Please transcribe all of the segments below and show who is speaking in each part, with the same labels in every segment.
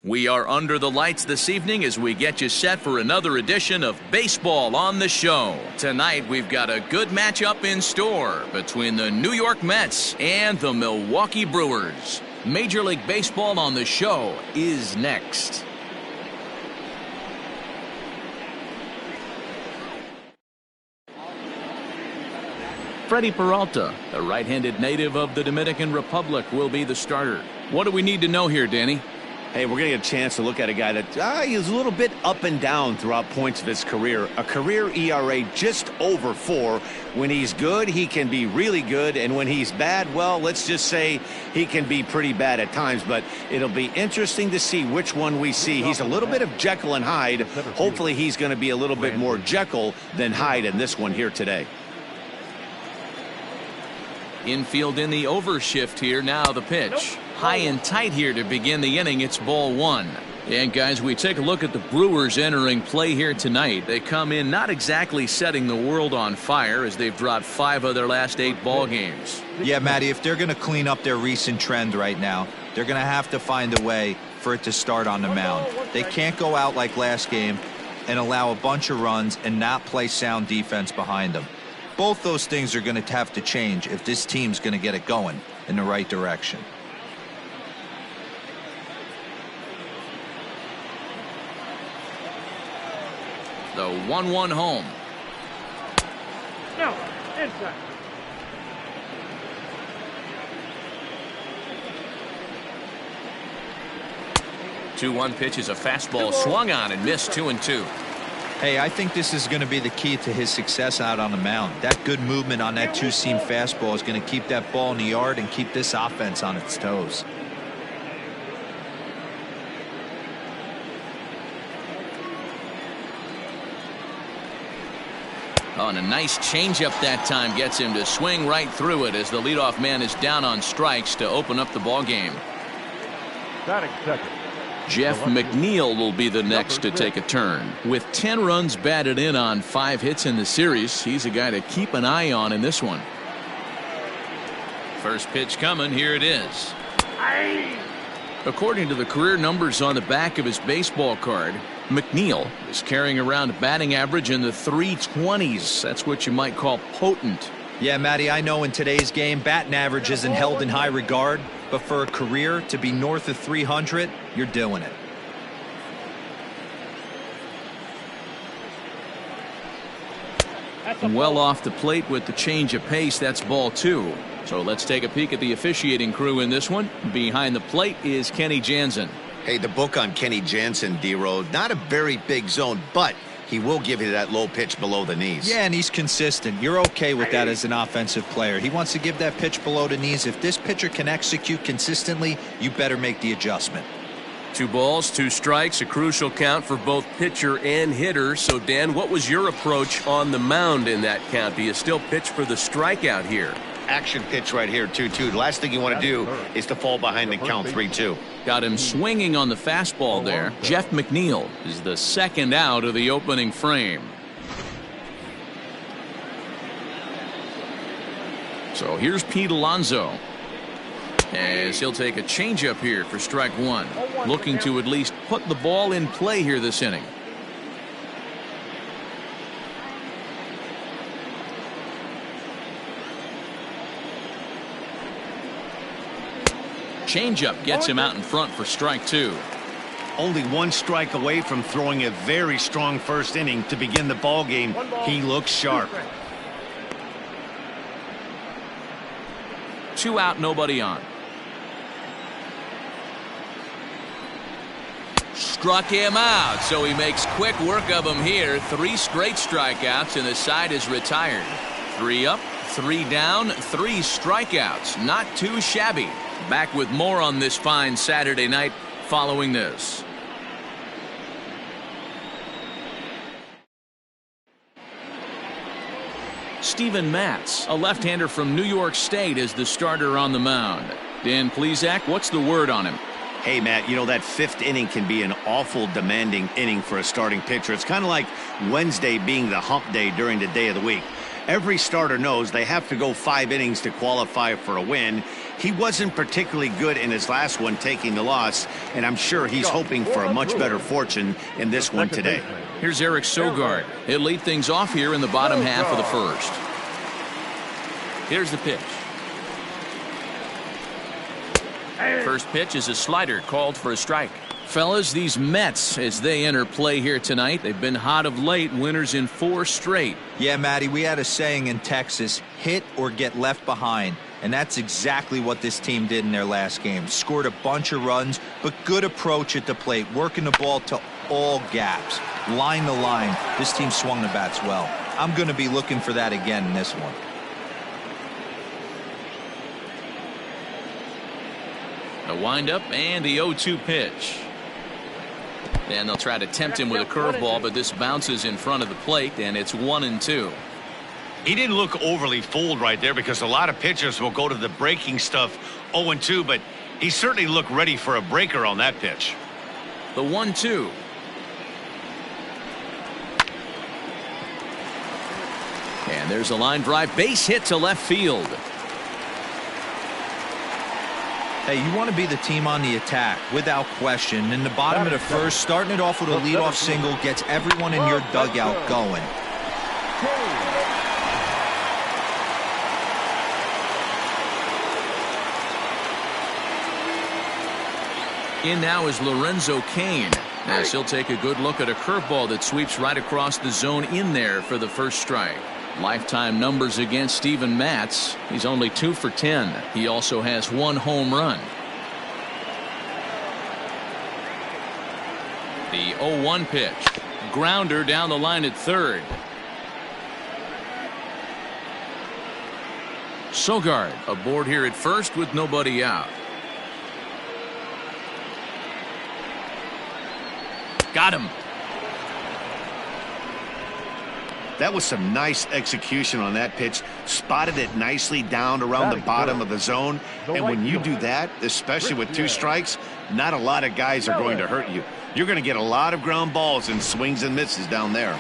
Speaker 1: We are under the lights this evening as we get you set for another edition of Baseball on the Show. Tonight, we've got a good matchup in store between the New York Mets and the Milwaukee Brewers. Major League Baseball on the Show is next. Freddie Peralta, a right-handed native of the Dominican Republic, will be the starter. What do we need to know here, Danny?
Speaker 2: Hey, we're going to get a chance to look at a guy that he's a little bit up and down throughout points of his career. A career ERA just over 4. When he's good, he can be really good. And when he's bad, well, let's just say he can be pretty bad at times. But it'll be interesting to see which one we see. He's a little bit of Jekyll and Hyde. Hopefully he's going to be a little bit more Jekyll than Hyde in this one here today.
Speaker 1: Infield in the overshift here. Now the pitch. High and tight here to begin the inning. It's ball one. And guys, we take a look at the Brewers entering play here tonight. They come in not exactly setting the world on fire as they've dropped 5 of their last 8 ball games.
Speaker 3: Yeah, Matty, if they're going to clean up their recent trend right now, they're going to have to find a way for it to start on the mound. They can't go out like last game and allow a bunch of runs and not play sound defense behind them. Both those things are going to have to change if this team's going to get it going in the right direction.
Speaker 1: The 1-1 home.
Speaker 4: No, inside.
Speaker 1: The 2-1 pitch is a fastball swung on and missed. 2-2.
Speaker 3: Hey, I think this is going to be the key to his success out on the mound. That good movement on that two-seam fastball is going to keep that ball in the yard and keep this offense on its toes.
Speaker 1: Oh, and a nice changeup that time gets him to swing right through it as the leadoff man is down on strikes to open up the ball game.
Speaker 4: Batting second.
Speaker 1: Jeff McNeil will be the next to take a turn. With 10 runs batted in on 5 hits in the series, he's a guy to keep an eye on in this one. First pitch coming. Here it is. According to the career numbers on the back of his baseball card, McNeil is carrying around a batting average in the 320s. That's what you might call potent.
Speaker 3: Yeah, Matty, I know in today's game, batting average isn't held in high regard, but for a career to be north of 300, you're doing it.
Speaker 1: Well off the plate with the change of pace. That's ball 2. So let's take a peek at the officiating crew in this one. Behind the plate is Kenny Jansen.
Speaker 2: Hey, the book on Kenny Jansen, D-Row, not a very big zone, but he will give you that low pitch below the knees.
Speaker 3: Yeah, and he's consistent. You're okay with that as an offensive player. He wants to give that pitch below the knees. If this pitcher can execute consistently, you better make the adjustment.
Speaker 5: 2 balls, 2 strikes, a crucial count for both pitcher and hitter. So, Dan, what was your approach on the mound in that count? Do you still pitch for the strikeout here?
Speaker 2: Action pitch right here, 2-2. The last thing you want to do is to fall behind and count 3-2.
Speaker 1: Got him swinging on the fastball there. Jeff McNeil is the second out of the opening frame. So here's Pete Alonso as he'll take a changeup here for strike 1. Looking to at least put the ball in play here this inning. Changeup gets him out in front for strike 2.
Speaker 2: Only 1 strike away from throwing a very strong first inning to begin the ball game. He looks sharp.
Speaker 1: 2 out, nobody on. Struck him out, so he makes quick work of him here. 3 straight strikeouts, and the side is retired. 3 up, 3 down, 3 strikeouts. Not too shabby. Back with more on this fine Saturday night following this. Steven Matz, a left-hander from New York State, is the starter on the mound. Dan Plesac, what's the word on him?
Speaker 2: Hey, Matt, you know that 5th inning can be an awful demanding inning for a starting pitcher. It's kind of like Wednesday being the hump day during the day of the week. Every starter knows they have to go 5 innings to qualify for a win, He wasn't particularly good in his last one, taking the loss, and I'm sure he's hoping for a much better fortune in this one today.
Speaker 1: Here's Eric Sogard. He'll lead things off here in the bottom half of the first. Here's the pitch. First pitch is a slider called for a strike. Fellas, these Mets, as they enter play here tonight, they've been hot of late, winners in 4 straight.
Speaker 3: Yeah, Matty, we had a saying in Texas, hit or get left behind. And that's exactly what this team did in their last game. Scored a bunch of runs, but good approach at the plate, working the ball to all gaps. Line to line, this team swung the bats well. I'm going to be looking for that again in this one.
Speaker 1: A windup and the 0-2 pitch. And they'll try to tempt him with a curveball, but this bounces in front of the plate, and it's 1-2.
Speaker 2: He didn't look overly fooled right there because a lot of pitchers will go to the breaking stuff 0-2, but he certainly looked ready for a breaker on that pitch.
Speaker 1: The 1-2. And there's a line drive, base hit to left field.
Speaker 3: Hey, you want to be the team on the attack, without question. In the bottom of the first, starting it off with a leadoff single gets everyone in your dugout going.
Speaker 1: In now is Lorenzo Cain. As he'll take a good look at a curveball that sweeps right across the zone in there for the first strike. Lifetime numbers against Steven Matz. He's only 2 for 10. He also has 1 home run. The 0-1 pitch. Grounder down the line at third. Sogard aboard here at first with nobody out. Got him.
Speaker 2: That was some nice execution on that pitch. Spotted it nicely down around the bottom of the zone. And when you do that, especially with 2 strikes, not a lot of guys are going to hurt you. You're going to get a lot of ground balls and swings and misses down there.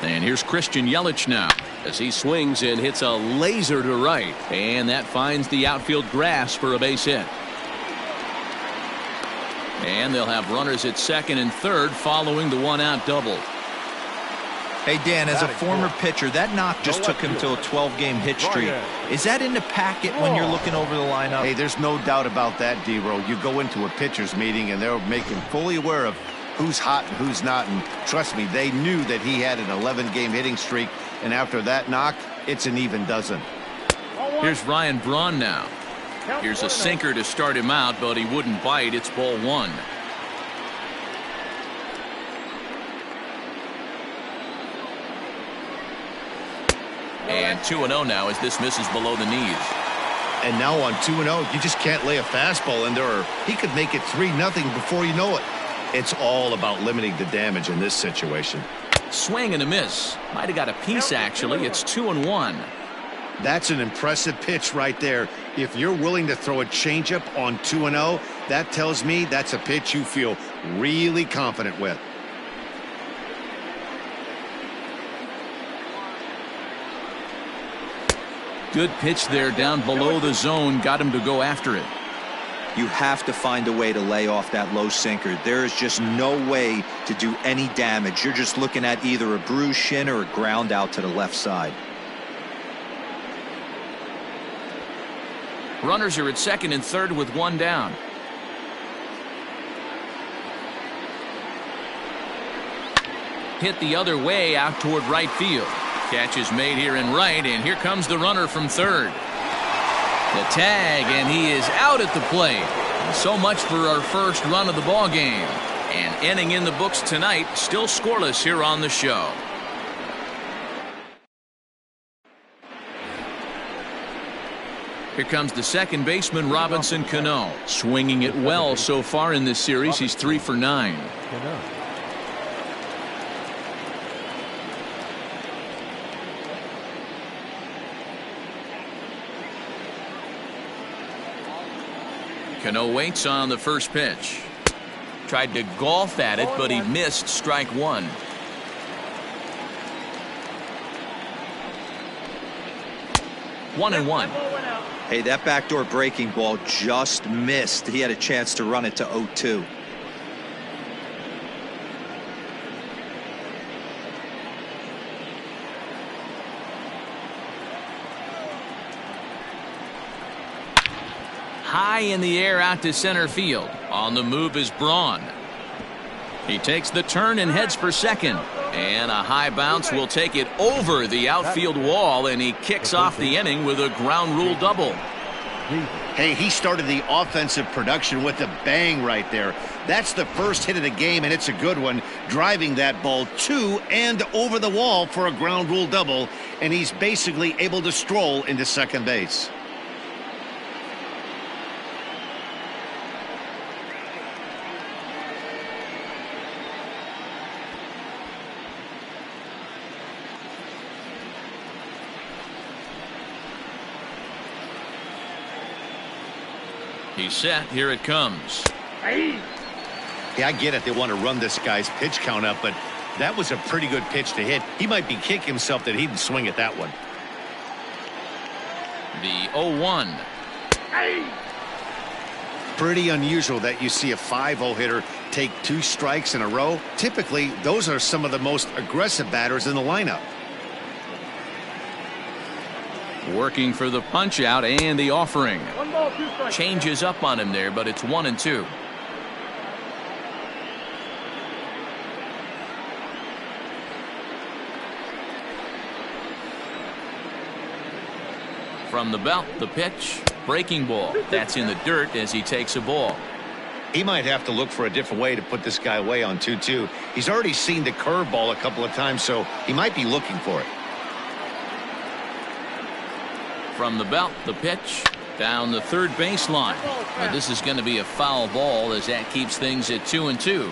Speaker 1: And here's Christian Yelich now as he swings and hits a laser to right. And that finds the outfield grass for a base hit. And they'll have runners at second and third following the 1-out double.
Speaker 3: Hey, Dan, as a former pitcher, that knock just took him to a 12-game hit streak. Is that in the packet when you're looking over the lineup?
Speaker 2: Hey, there's no doubt about that, D-Row. You go into a pitcher's meeting and they're making fully aware of who's hot and who's not. And trust me, they knew that he had an 11-game hitting streak. And after that knock, it's an even dozen.
Speaker 1: Here's Ryan Braun now. Here's a sinker to start him out, but he wouldn't bite. It's ball 1. And 2-0 now as this misses below the knees.
Speaker 2: And now on 2-0, you just can't lay a fastball in there, or he could make it 3-0 before you know it. It's all about limiting the damage in this situation.
Speaker 1: Swing and a miss. Might have got a piece, actually. It's 2-1.
Speaker 2: That's an impressive pitch right there. If you're willing to throw a changeup on 2-0, that tells me that's a pitch you feel really confident with.
Speaker 1: Good pitch there down below the zone. Got him to go after it.
Speaker 3: You have to find a way to lay off that low sinker. There is just no way to do any damage. You're just looking at either a bruised shin or a ground out to the left side.
Speaker 1: Runners are at second and third with 1 down. Hit the other way out toward right field. Catch is made here in right, and here comes the runner from third. The tag, and he is out at the plate. So much for our first run of the ball game. And inning in the books tonight, still scoreless here on the show. Here comes the second baseman, Robinson Cano. Swinging it well so far in this series. He's 3 for 9. Cano waits on the first pitch. Tried to golf at it, but he missed strike 1. 1-1.
Speaker 3: Hey, that backdoor breaking ball just missed. He had a chance to run it to 0-2.
Speaker 1: High in the air out to center field. On the move is Braun. He takes the turn and heads for second. And a high bounce will take it over the outfield wall, and he kicks off the inning with a ground rule double.
Speaker 2: Hey, he started the offensive production with a bang right there. That's the first hit of the game, and it's a good one, driving that ball to and over the wall for a ground rule double, and he's basically able to stroll into second base.
Speaker 1: He's set. Here it comes.
Speaker 2: Yeah, I get it. They want to run this guy's pitch count up, but that was a pretty good pitch to hit. He might be kicking himself that he didn't swing at that one.
Speaker 1: The 0-1.
Speaker 2: Pretty unusual that you see a 5-0 hitter take 2 strikes in a row. Typically, those are some of the most aggressive batters in the lineup.
Speaker 1: Working for the punch out and the offering.
Speaker 4: 1 ball, 2 strikes.
Speaker 1: Changes up on him there, but it's 1-2. From the belt, the pitch. Breaking ball. That's in the dirt as he takes a ball.
Speaker 2: He might have to look for a different way to put this guy away on 2-2. He's already seen the curveball a couple of times, so he might be looking for it.
Speaker 1: From the belt, the pitch. Down the third baseline. But this is going to be a foul ball as that keeps things at 2-2.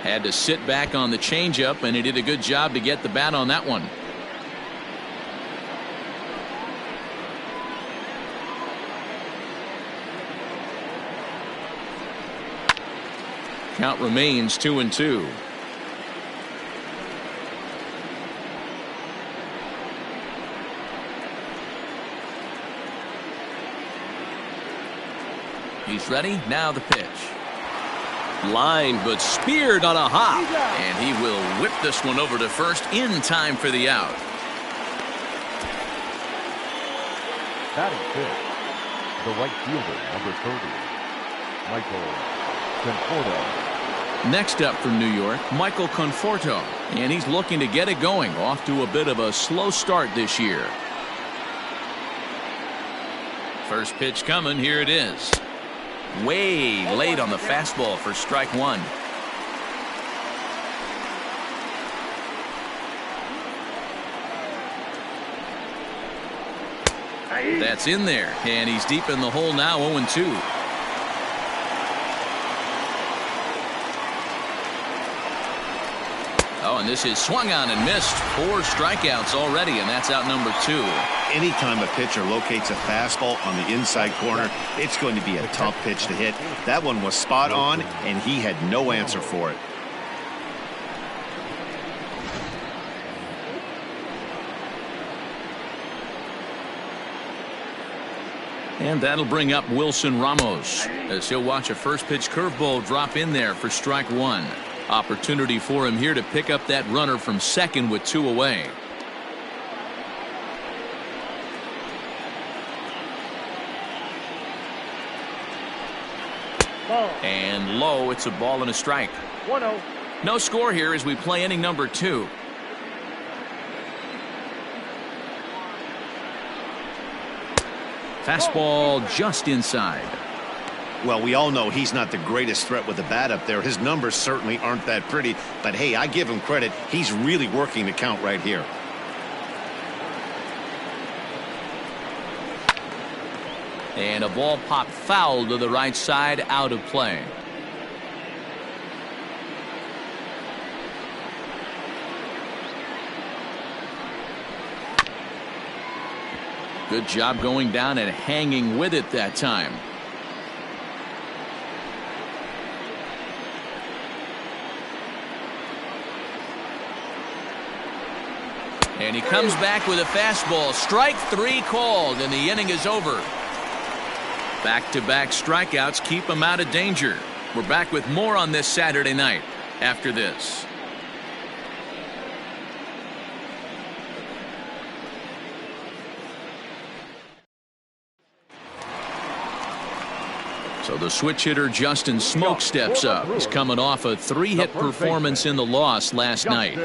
Speaker 1: Had to sit back on the changeup, and he did a good job to get the bat on that one. Count remains 2-2. He's ready. Now the pitch. Line, but speared on a hop. And he will whip this one over to first in time for the out.
Speaker 4: Batting fifth, the right fielder, number 30, Michael Conforto.
Speaker 1: Next up from New York, Michael Conforto. And he's looking to get it going. Off to a bit of a slow start this year. First pitch coming. Here it is. Way late on the fastball for strike one. That's in there, and he's deep in the hole now. 0-2. Oh, and this is swung on and missed. 4 strikeouts already, and that's out number 2.
Speaker 2: Anytime a pitcher locates a fastball on the inside corner, it's going to be a tough pitch to hit. That one was spot on, and he had no answer for it.
Speaker 1: And that'll bring up Wilson Ramos as he'll watch a first pitch curveball drop in there for strike 1. Opportunity for him here to pick up that runner from second with 2 away.
Speaker 4: Ball.
Speaker 1: And low, it's a ball and a strike.
Speaker 4: 1-0.
Speaker 1: No score here as we play inning number 2. Fastball just inside.
Speaker 2: Well, we all know he's not the greatest threat with the bat up there. His numbers certainly aren't that pretty, but hey, I give him credit. He's really working the count right here.
Speaker 1: And a ball popped foul to the right side, out of play. Good job going down and hanging with it that time. And he comes back with a fastball. Strike 3 called, and the inning is over. Back-to-back strikeouts keep him out of danger. We're back with more on this Saturday night after this. So the switch hitter Justin Smoke steps up. He's coming off a 3-hit performance in the loss last night.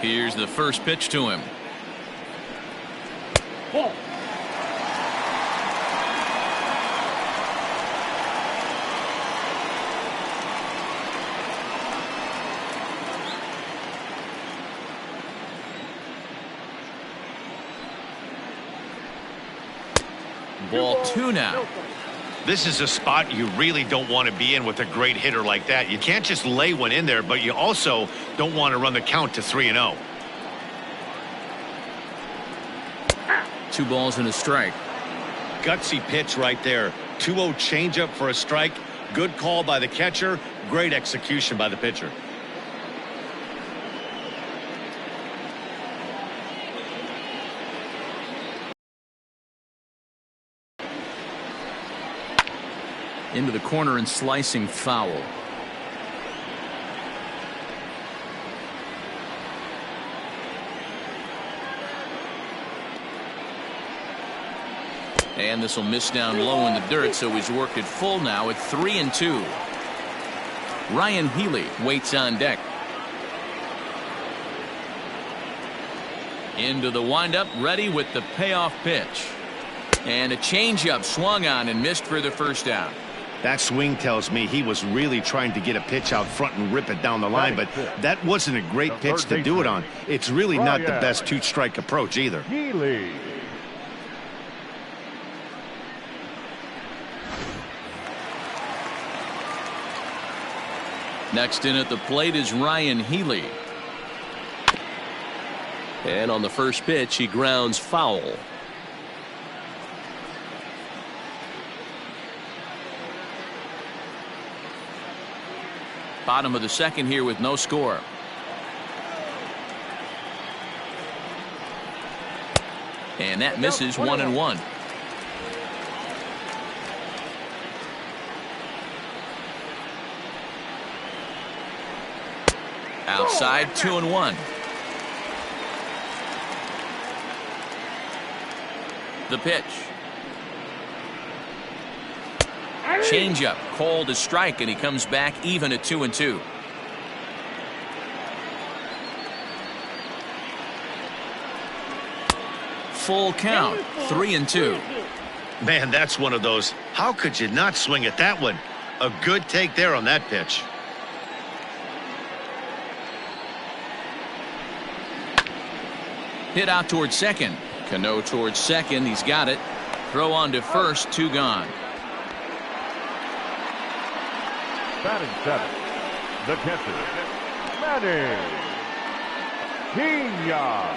Speaker 1: Here's the first pitch to him. Ball 2 now.
Speaker 2: This is a spot you really don't want to be in with a great hitter like that. You can't just lay one in there, but you also don't want to run the count to 3-0.
Speaker 1: 2 balls and a strike.
Speaker 2: Gutsy pitch right there. 2-0 changeup for a strike. Good call by the catcher. Great execution by the pitcher.
Speaker 1: Into the corner and slicing foul. And this will miss down low in the dirt, so he's worked it full now at 3-2. Ryan Healy waits on deck. Into the windup, ready with the payoff pitch. And a changeup swung on and missed for the first out.
Speaker 2: That swing tells me he was really trying to get a pitch out front and rip it down the line, but that wasn't a great pitch to do it on. It's really not the best 2-strike approach either.
Speaker 4: Healy.
Speaker 1: Next in at the plate is Ryan Healy.
Speaker 5: And on the first pitch, he grounds foul.
Speaker 1: Bottom of the second here with no score. And that misses 1-1. Outside 2-1. The pitch. Changeup called a strike, and he comes back even at 2-2. Full count, 3-2.
Speaker 2: Man, that's one of those. How could you not swing at that one? A good take there on that pitch.
Speaker 1: Hit out towards second. Cano towards second. He's got it. Throw on to first. 2 gone.
Speaker 4: Batting 7, the catcher, Manny Pena.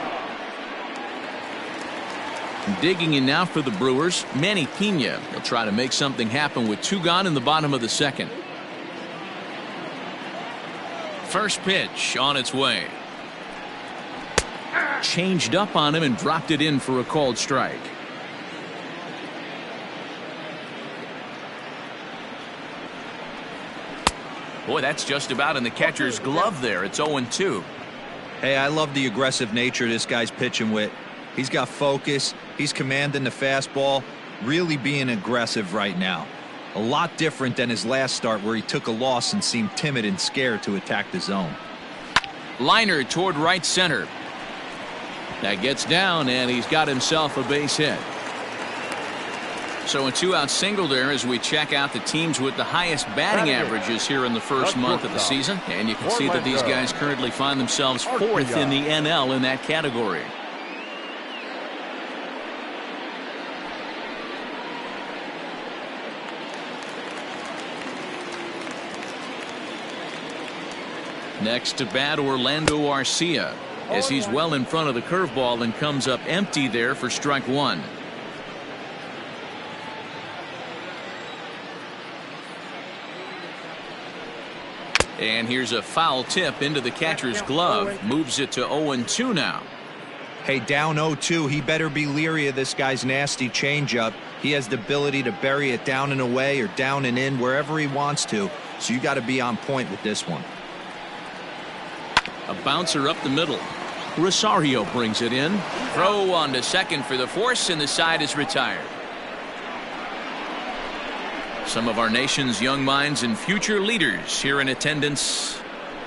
Speaker 1: Digging in now for the Brewers, Manny Pena. He'll try to make something happen with 2 gone in the bottom of the second. First pitch on its way. Changed up on him and dropped it in for a called strike. Boy, that's just about in the catcher's glove there. It's 0-2.
Speaker 3: Hey, I love the aggressive nature this guy's pitching with. He's got focus. He's commanding the fastball. Really being aggressive right now. A lot different than his last start where he took a loss and seemed timid and scared to attack the zone.
Speaker 1: Liner toward right center. That gets down, and he's got himself a base hit. So a 2-out single there as we check out the teams with the highest batting averages here in the first month of the season. And you can see that these guys currently find themselves 4th in the NL in that category. Next to bat, Orlando Arcia, as he's well in front of the curveball and comes up empty there for strike 1. And here's a foul tip into the catcher's glove. Moves it to 0-2 now.
Speaker 3: Hey, down 0-2, he better be leery of this guy's nasty changeup. He has the ability to bury it down and away or down and in wherever he wants to. So you got to be on point with this one.
Speaker 1: A bouncer up the middle. Rosario brings it in. Throw on to second for the force, and the side is retired. Some of our nation's young minds and future leaders here in attendance.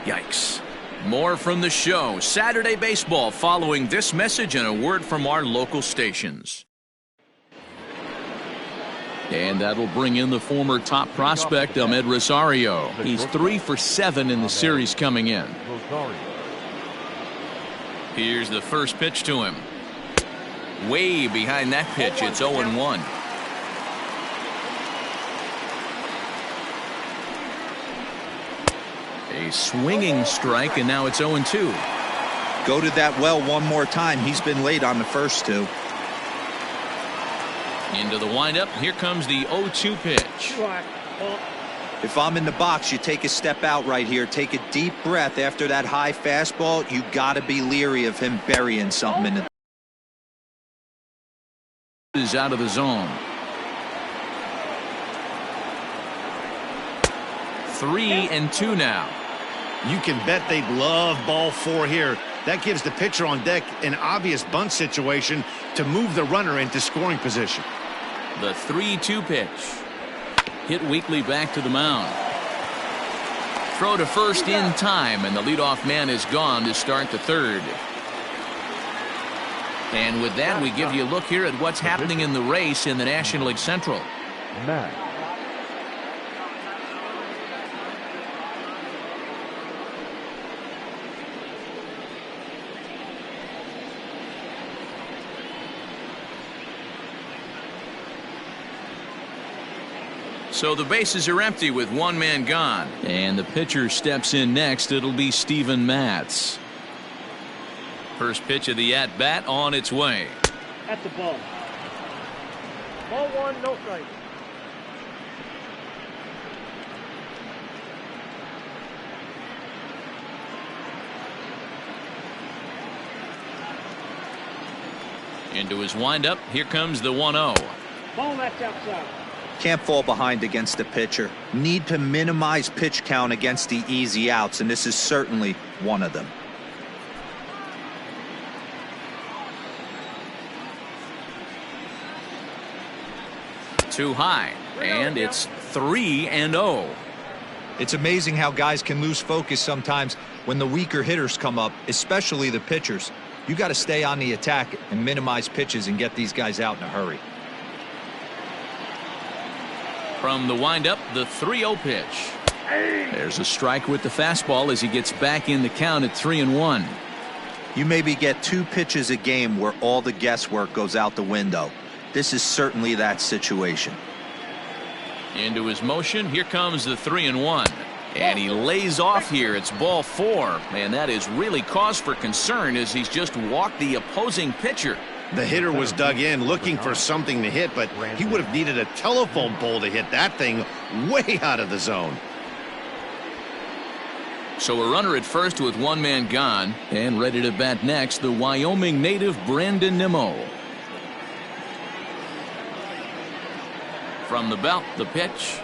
Speaker 1: Yikes. More from the show. Saturday Baseball following this message and a word from our local stations. And that'll bring in the former top prospect, Ahmed Rosario. He's 3 for 7 in the series coming in. Here's the first pitch to him. Way behind that pitch. It's 0-1. A swinging strike, and now it's 0-2.
Speaker 3: Go to that well one more time. He's been late on the first two.
Speaker 1: Into the windup. Here comes the 0-2 pitch.
Speaker 3: If I'm in the box, you take a step out right here. Take a deep breath after that high fastball. You got to be leery of him burying something in it.
Speaker 1: Is out of the zone. 3-2 now.
Speaker 2: You can bet they'd love ball 4 here. That gives the pitcher on deck an obvious bunt situation to move the runner into scoring position.
Speaker 1: The 3-2 pitch. Hit weakly back to the mound. Throw to first in time, and the leadoff man is gone to start the third. And with that, we give you a look here at what's happening in the race in the National League Central.
Speaker 4: Matt.
Speaker 1: So the bases are empty with one man gone. And the pitcher steps in next. It'll be Steven Matz. First pitch of the at-bat on its way.
Speaker 6: At the ball. Ball 1, no strike.
Speaker 1: Into his windup. Here comes the 1-0.
Speaker 6: Ball that's outside.
Speaker 3: Can't fall behind against the pitcher. Need to minimize pitch count against the easy outs, and this is certainly one of them.
Speaker 1: Too high, and it's 3-0.
Speaker 3: It's amazing how guys can lose focus sometimes when the weaker hitters come up, especially the pitchers. You got to stay on the attack and minimize pitches and get these guys out in a hurry.
Speaker 1: From the windup, the 3-0 pitch. There's a strike with the fastball as he gets back in the count at 3-1.
Speaker 3: You maybe get 2 pitches a game where all the guesswork goes out the window. This is certainly that situation.
Speaker 1: Into his motion. Here comes the 3-1. And he lays off here. It's ball 4. And that is really cause for concern as he's just walked the opposing pitcher.
Speaker 2: The hitter was dug in looking for something to hit, but he would have needed a telephone pole to hit that thing way out of the zone.
Speaker 1: So a runner at first with one man gone, and ready to bat next, the Wyoming native Brandon Nimmo. From the belt, the pitch.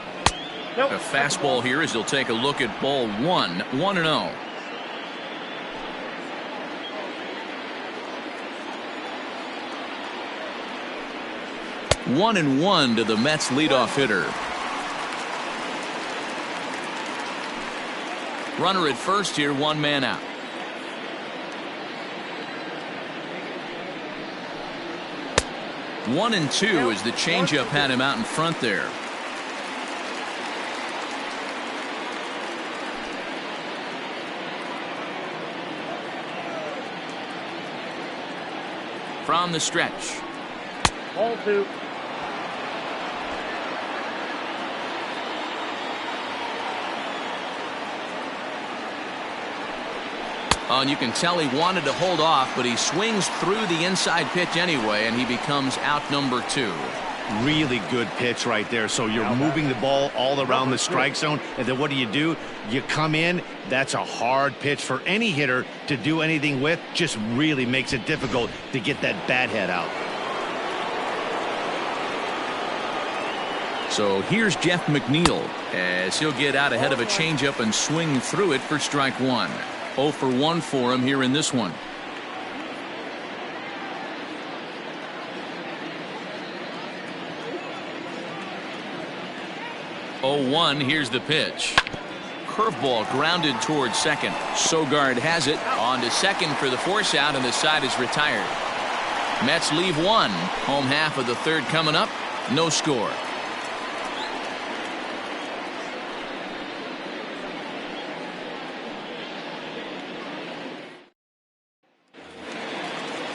Speaker 6: Nope.
Speaker 1: A fastball here as he'll take a look at ball 1, 1-0. One and 1 to the Mets leadoff hitter. Runner at first here, one man out. One and 2 as the changeup had him out in front there. From the stretch.
Speaker 6: Ball 2.
Speaker 1: Oh, and you can tell he wanted to hold off, but he swings through the inside pitch anyway, and he becomes out number 2.
Speaker 2: Really good pitch right there. So you're moving the ball all around the strike zone, and then what do? You come in. That's a hard pitch for any hitter to do anything with. Just really makes it difficult to get that bat head out.
Speaker 1: So here's Jeff McNeil as he'll get out ahead of a changeup and swing through it for strike one. 0 for 1 for him here in this one. 0-1. Here's the pitch. Curveball grounded towards second. Sogard has it on to second for the force out, and the side is retired. Mets leave one. Home half of the third coming up. No score.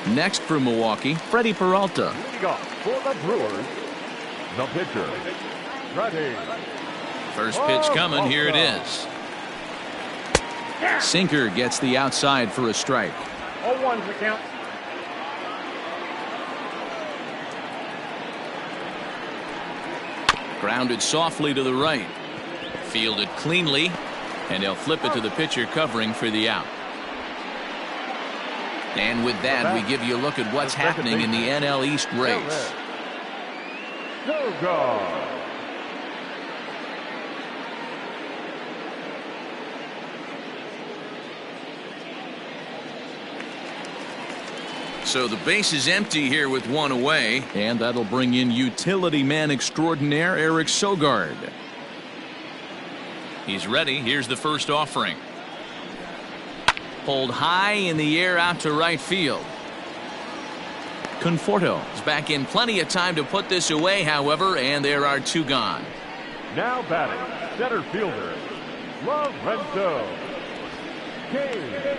Speaker 1: Next for Milwaukee, Freddie Peralta.
Speaker 4: Leading off for the Brewers, the pitcher, Freddie.
Speaker 1: First pitch coming. Here it is. Sinker gets the outside for a strike.
Speaker 6: 0-1's the count.
Speaker 1: Grounded softly to the right. Fielded cleanly, and he'll flip it to the pitcher covering for the out. And with that, we give you a look at what's happening in the NL East race.
Speaker 4: Sogard.
Speaker 1: So the base is empty here with one away, and that'll bring in utility man extraordinaire Eric Sogard. He's ready. Here's the first offering. Pulled high in the air out to right field. Conforto is back in plenty of time to put this away, however, and there are two gone.
Speaker 4: Now batting, center fielder, Lorenzo Cain.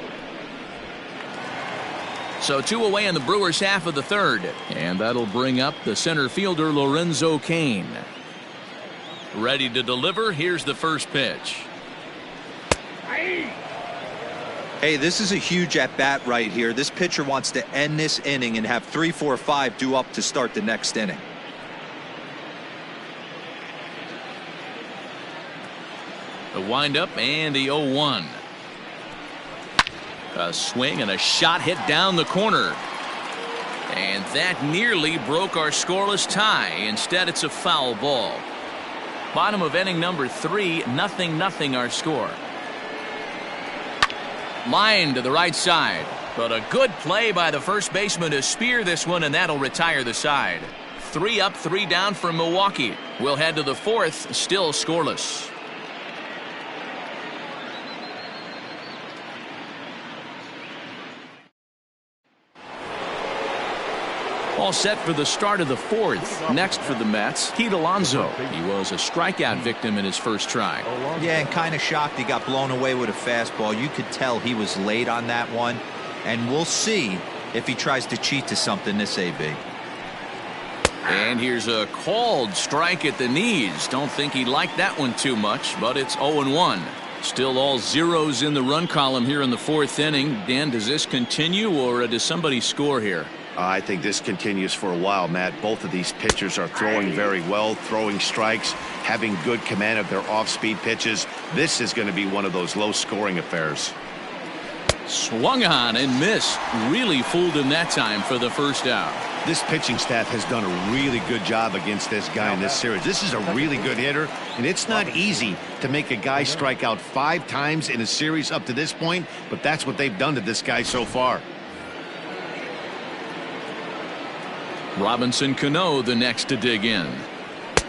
Speaker 1: So two away in the Brewers half of the third, and that'll bring up the center fielder Lorenzo Cain. Ready to deliver. Here's the first pitch.
Speaker 3: Hey, this is a huge at-bat right here. This pitcher wants to end this inning and have 3, 4, 5 due up to start the next inning.
Speaker 1: The windup and the 0-1. A swing and a shot hit down the corner. And that nearly broke our scoreless tie. Instead, it's a foul ball. Bottom of inning number 3, 0-0 our score. Line to the right side, but a good play by the first baseman to spear this one, and that'll retire the side. 3 up, 3 down for Milwaukee. We'll head to the fourth, still scoreless. All set for the start of the fourth. Next for the Mets, Pete Alonso. He was a strikeout victim in his first try.
Speaker 3: Yeah, and kind of shocked he got blown away with a fastball. You could tell he was late on that one, and we'll see if he tries to cheat to something this AB.
Speaker 1: And here's a called strike at the knees. Don't think he liked that one too much, but it's 0-1. Still all zeros in the run column here in the fourth inning. Dan, does this continue, or does somebody score here?
Speaker 2: I think this continues for a while, Matt. Both of these pitchers are throwing very well, throwing strikes, having good command of their off-speed pitches. This is going to be one of those low-scoring affairs.
Speaker 1: Swung on and missed. Really fooled him that time for the first out.
Speaker 2: This pitching staff has done a really good job against this guy in this series. This is a really good hitter, and it's not easy to make a guy strike out 5 times in a series up to this point, but that's what they've done to this guy so far.
Speaker 1: Robinson Cano the next to dig in,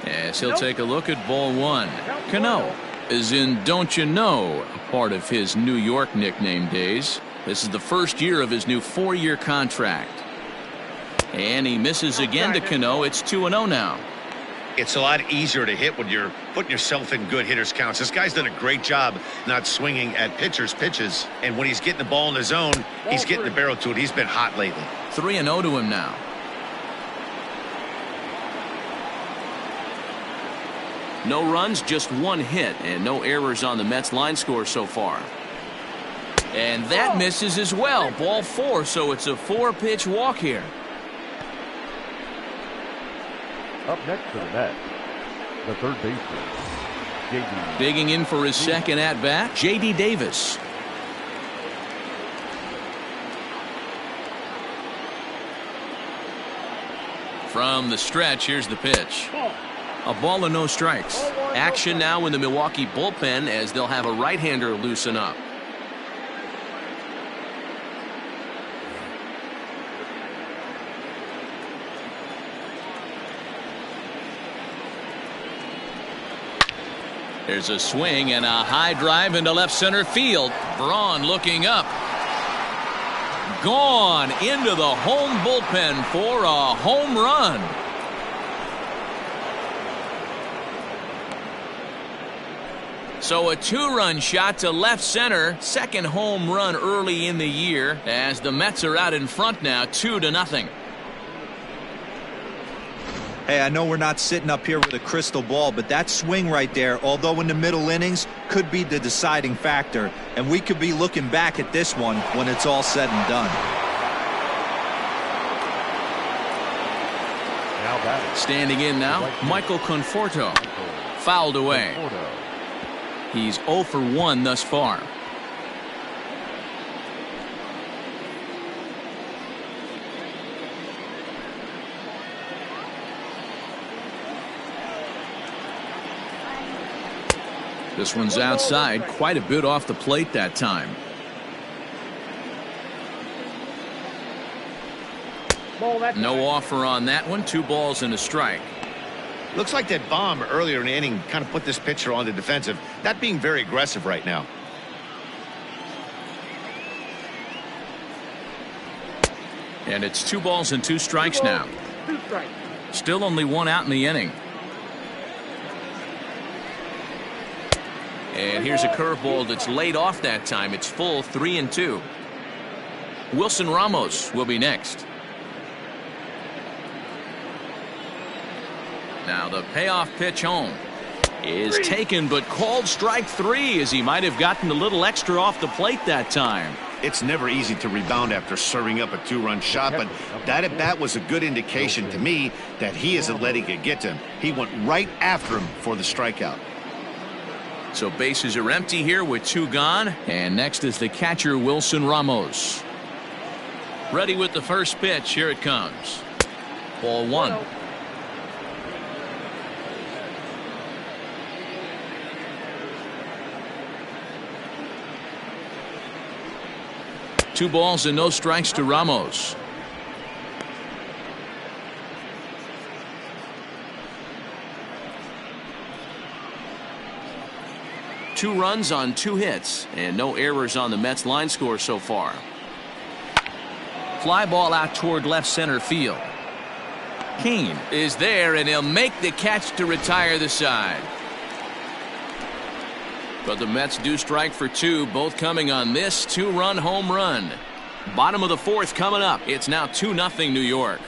Speaker 1: as he'll take a look at ball one. Cano is in Don't You Know, part of his New York nickname days. This is the first year of his new 4-year contract. And he misses again to Cano. It's 2-0 now.
Speaker 2: It's a lot easier to hit when you're putting yourself in good hitters counts. This guy's done a great job not swinging at pitchers' pitches. And when he's getting the ball in his zone, he's getting the barrel to it. He's been hot lately.
Speaker 1: 3-0 to him now. No runs, just 1 hit, and no errors on the Mets line score so far. And that misses as well. Ball 4, so it's a 4-pitch walk here.
Speaker 4: Up next to the net, the third baseman, J.D.
Speaker 1: Digging in for his second at-bat, J.D. Davis. From the stretch, here's the pitch. A ball and no strikes. Action now in the Milwaukee bullpen as they'll have a right-hander loosen up. There's a swing and a high drive into left center field. Braun looking up. Gone into the home bullpen for a home run. So a two-run shot to left center. Second home run early in the year as the Mets are out in front now 2-0.
Speaker 3: Hey, I know we're not sitting up here with a crystal ball, but that swing right there, although in the middle innings, could be the deciding factor. And we could be looking back at this one when it's all said and done.
Speaker 1: Standing in now, Michael Conforto. Fouled away. He's 0 for 1 thus far. This one's outside, quite a bit off the plate that time. No offer on that one. 2 balls and a strike.
Speaker 2: Looks like that bomb earlier in the inning kind of put this pitcher on the defensive. Not being very aggressive right now.
Speaker 1: And it's 2 balls and 2 strikes now. Still only 1 out in the inning. And here's a curveball that's laid off that time. It's full 3-2. Wilson Ramos will be next. Now the payoff pitch home is taken, but called strike 3 as he might have gotten a little extra off the plate that time.
Speaker 2: It's never easy to rebound after serving up a 2-run shot, but that at bat was a good indication to me that he isn't letting it get to him. He went right after him for the strikeout.
Speaker 1: So bases are empty here with 2 gone, and next is the catcher Wilson Ramos. Ready with the first pitch. Here it comes. Ball 1. Two balls and no strikes to Ramos. Two runs on 2 hits and no errors on the Mets line score so far. Fly ball out toward left center field. Kane is there and he'll make the catch to retire the side. But the Mets do strike for 2, both coming on this 2-run home run. Bottom of the 4th coming up. It's now 2-0 New York.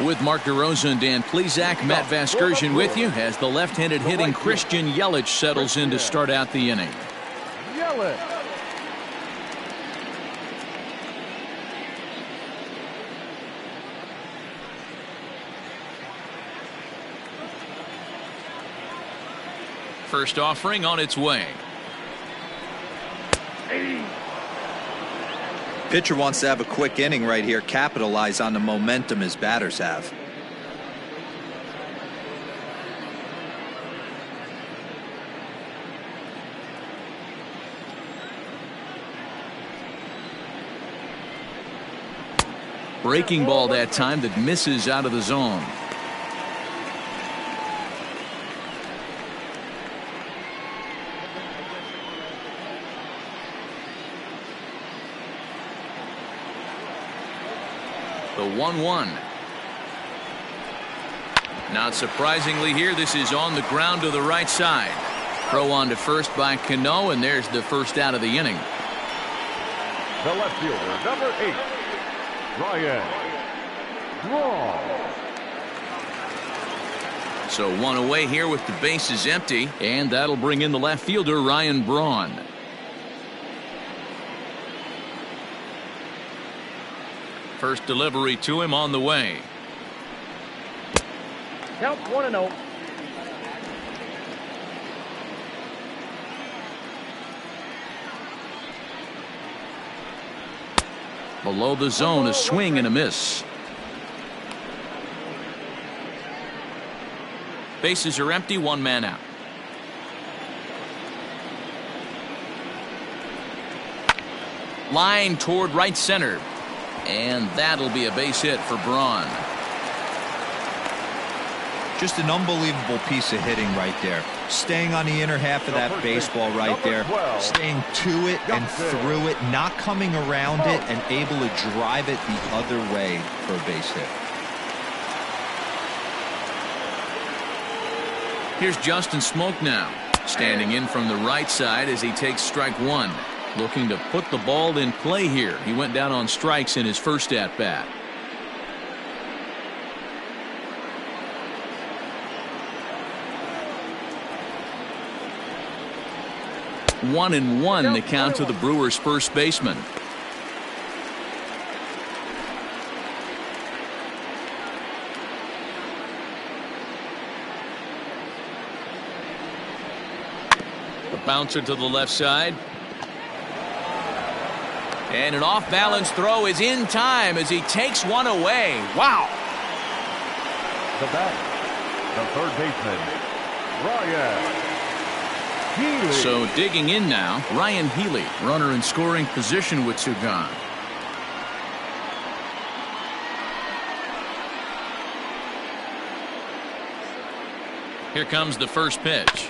Speaker 1: With Mark DeRosa and Dan Plesac, Matt Vasgersian with you as the left-handed hitting Christian Yelich settles in to start out the inning.
Speaker 4: Yelich.
Speaker 1: First offering on its way.
Speaker 3: Pitcher wants to have a quick inning right here, capitalize on the momentum his batters have.
Speaker 1: Breaking ball that time that misses out of the zone. The 1-1. Not surprisingly here, this is on the ground to the right side. Throw on to first by Cano, and there's the first out of the inning.
Speaker 4: The left fielder, number 8, Ryan Braun.
Speaker 1: So 1 away here with the bases empty, and that'll bring in the left fielder Ryan Braun. First delivery to him on the way.
Speaker 6: Count 1-0.
Speaker 1: Below the zone, a swing and a miss. Bases are empty, one man out. Line toward right center. And that'll be a base hit for Braun.
Speaker 3: Just an unbelievable piece of hitting right there. Staying on the inner half of that baseball right there. Staying to it and through it. Not coming around it and able to drive it the other way for a base hit.
Speaker 1: Here's Justin Smoke now. Standing in from the right side as he takes strike one. Looking to put the ball in play here. He went down on strikes in his first at-bat. One and one the count to the Brewers' first baseman. The bouncer to the left side. And an off-balance throw is in time as he takes one away. Wow.
Speaker 4: The bat, the third baseman, Ryan Healy.
Speaker 1: So digging in now, Ryan Healy, runner in scoring position with two gone. Here comes the first pitch.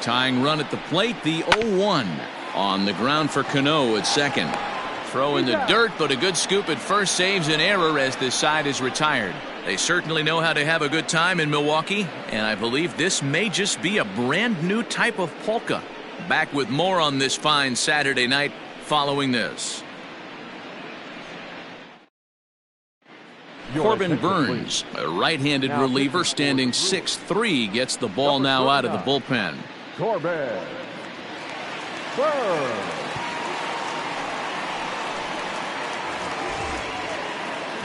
Speaker 1: Tying run at the plate, the 0-1. On the ground for Cano at second. Throw in the dirt, but a good scoop at first saves an error as this side is retired. They certainly know how to have a good time in Milwaukee, and I believe this may just be a brand new type of polka. Back with more on this fine Saturday night following this. Corbin Burns, a right-handed reliever standing 6'3", gets the ball now out of the bullpen.
Speaker 4: Corbin Burns.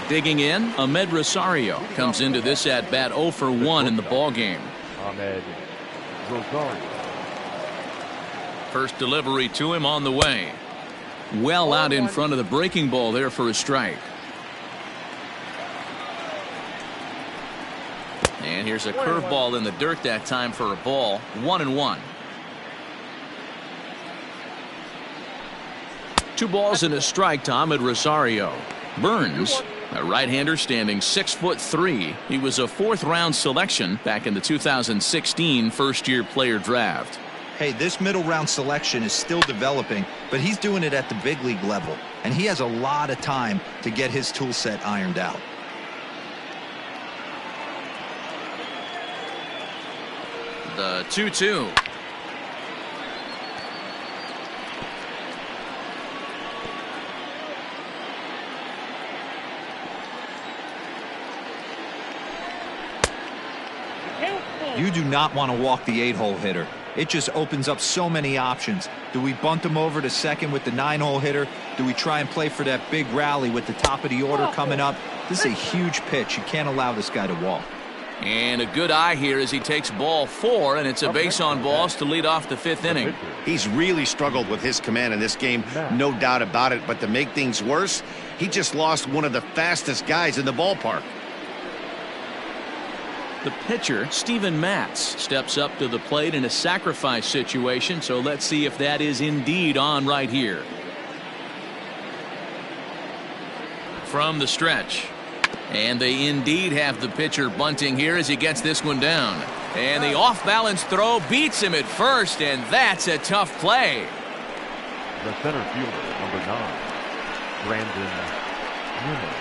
Speaker 1: Digging in, Ahmed Rosario comes into this at-bat 0 for 1 in the ballgame.
Speaker 4: Ahmed Rosario.
Speaker 1: First delivery to him on the way. Well out in front of the breaking ball there for a strike. And here's a curveball in the dirt that time for a ball. 1-1. 2 balls and a strike to Ahmed Rosario. Burns, a right-hander standing 6'3". He was a 4th-round selection back in the 2016 first-year player draft.
Speaker 3: Hey, this middle round selection is still developing, but he's doing it at the big league level, and he has a lot of time to get his tool set ironed out.
Speaker 1: The 2-2.
Speaker 3: You do not want to walk the 8-hole hitter. It just opens up so many options. Do we bunt him over to second with the 9-hole hitter? Do we try and play for that big rally with the top of the order coming up? This is a huge pitch. You can't allow this guy to walk.
Speaker 1: And a good eye here as he takes ball 4, and it's a base on balls to lead off the 5th inning.
Speaker 2: He's really struggled with his command in this game, no doubt about it. But to make things worse, he just lost one of the fastest guys in the ballpark.
Speaker 1: The pitcher, Steven Matz, steps up to the plate in a sacrifice situation, so let's see if that is indeed on right here. From the stretch. And they indeed have the pitcher bunting here as he gets this one down. And the off-balance throw beats him at first, and that's a tough play.
Speaker 4: The center fielder, number 9, Brandon Newman.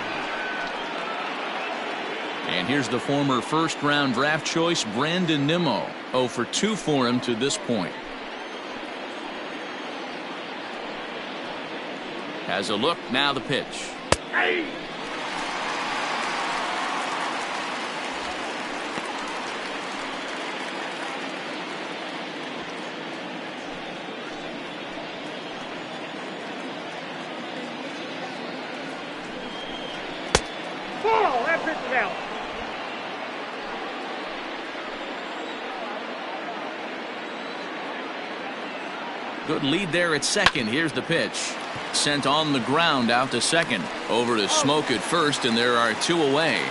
Speaker 1: And here's the former first-round draft choice, Brandon Nimmo. 0 for 2 for him to this point. Has a look, now the pitch.
Speaker 6: That pitch is out.
Speaker 1: Good lead there at second. Here's the pitch. Sent on the ground out to second. Over to Smoke at first, and there are 2 away.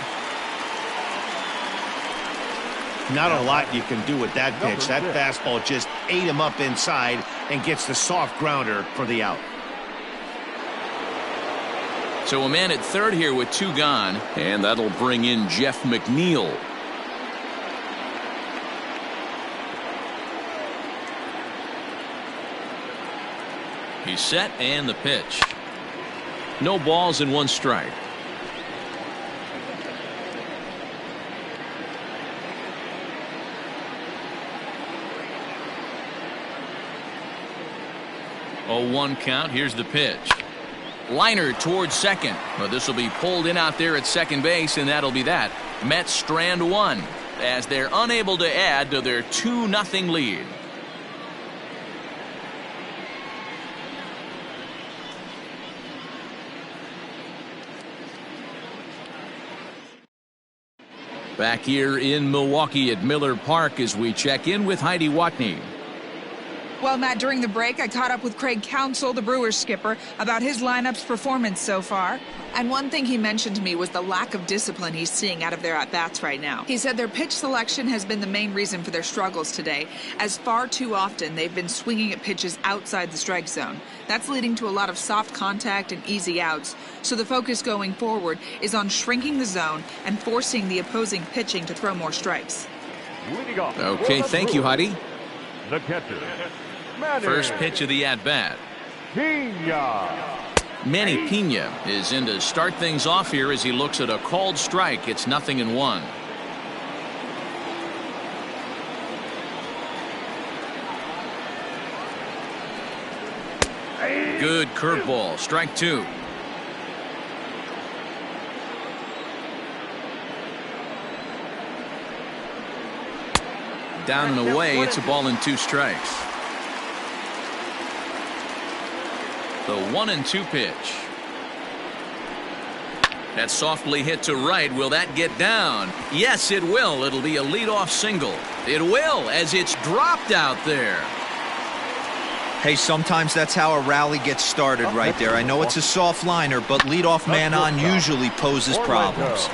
Speaker 2: Not a lot you can do with that pitch. That fastball just ate him up inside and gets the soft grounder for the out.
Speaker 1: So a man at third here with 2 gone, and that'll bring in Jeff McNeil. He's set, and the pitch. No balls and 1 strike. Oh, 1 count. Here's the pitch. Liner towards second. But this will be pulled in out there at second base, and that'll be that. Mets strand 1 as they're unable to add to their 2-0 lead. Back here in Milwaukee at Miller Park as we check in with Heidi Watney.
Speaker 7: Well, Matt, during the break, I caught up with Craig Counsell, the Brewers skipper, about his lineup's performance so far. And one thing he mentioned to me was the lack of discipline he's seeing out of their at-bats right now. He said their pitch selection has been the main reason for their struggles today, as far too often they've been swinging at pitches outside the strike zone. That's leading to a lot of soft contact and easy outs. So the focus going forward is on shrinking the zone and forcing the opposing pitching to throw more strikes.
Speaker 1: Okay, thank you, Heidi.
Speaker 4: The catcher.
Speaker 1: First pitch of the at-bat. Manny Pena is in to start things off here as he looks at a called strike. It's 0-1. Good curveball. Strike 2. Down and away. It's a ball and 2 strikes. The 1-2 pitch. That's softly hit to right. Will that get down? Yes, it will. It'll be a leadoff single. It will, as it's dropped out there.
Speaker 3: Hey, sometimes that's how a rally gets started right there. I know it's a soft liner, but leadoff man on usually poses problems.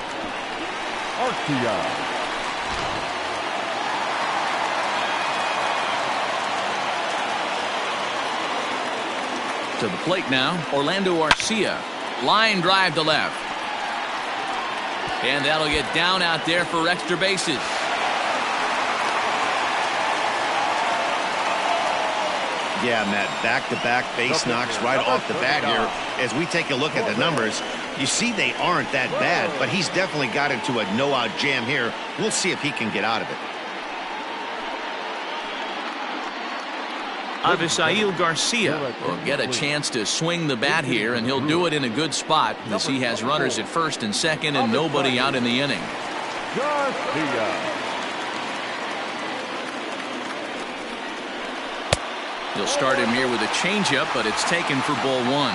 Speaker 1: To the plate now, Orlando Arcia. Line drive to left. And that'll get down out there for extra bases.
Speaker 2: Yeah, Matt, back-to-back base knocks right off the bat here. As we take a look at the numbers, you see they aren't that bad, but he's definitely got into a no-out jam here. We'll see if he can get out of it.
Speaker 1: Avisail Garcia will get a chance to swing the bat here, and he'll do it in a good spot as he has runners at first and second and nobody out in the inning. He'll start him here with a changeup, but it's taken for ball 1.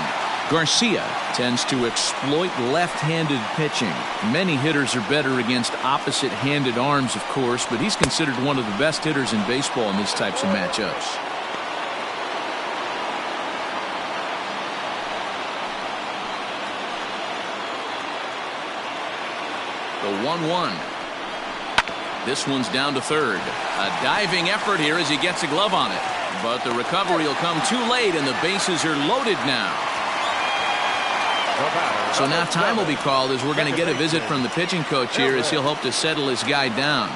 Speaker 1: Garcia tends to exploit left-handed pitching. Many hitters are better against opposite-handed arms, of course, but he's considered one of the best hitters in baseball in these types of matchups. The 1-1. This one's down to third. A diving effort here as he gets a glove on it. But the recovery will come too late, and the bases are loaded now. So now time will be called as we're going to get a visit from the pitching coach here as he'll hope to settle his guy down.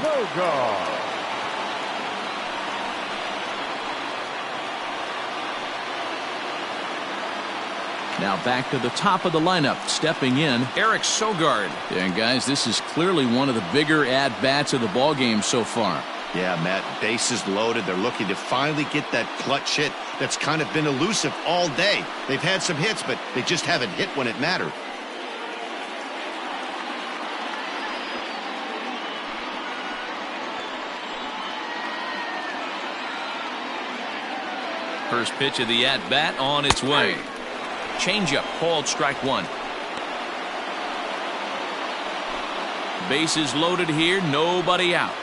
Speaker 1: Now back to the top of the lineup, stepping in, Eric Sogard. And guys, this is clearly one of the bigger at-bats of the ballgame so far.
Speaker 2: Yeah, Matt, bases loaded. They're looking to finally get that clutch hit that's kind of been elusive all day. They've had some hits, but they just haven't hit when it mattered.
Speaker 1: First pitch of the at-bat on its way. Changeup called strike 1. Bases loaded here, nobody out.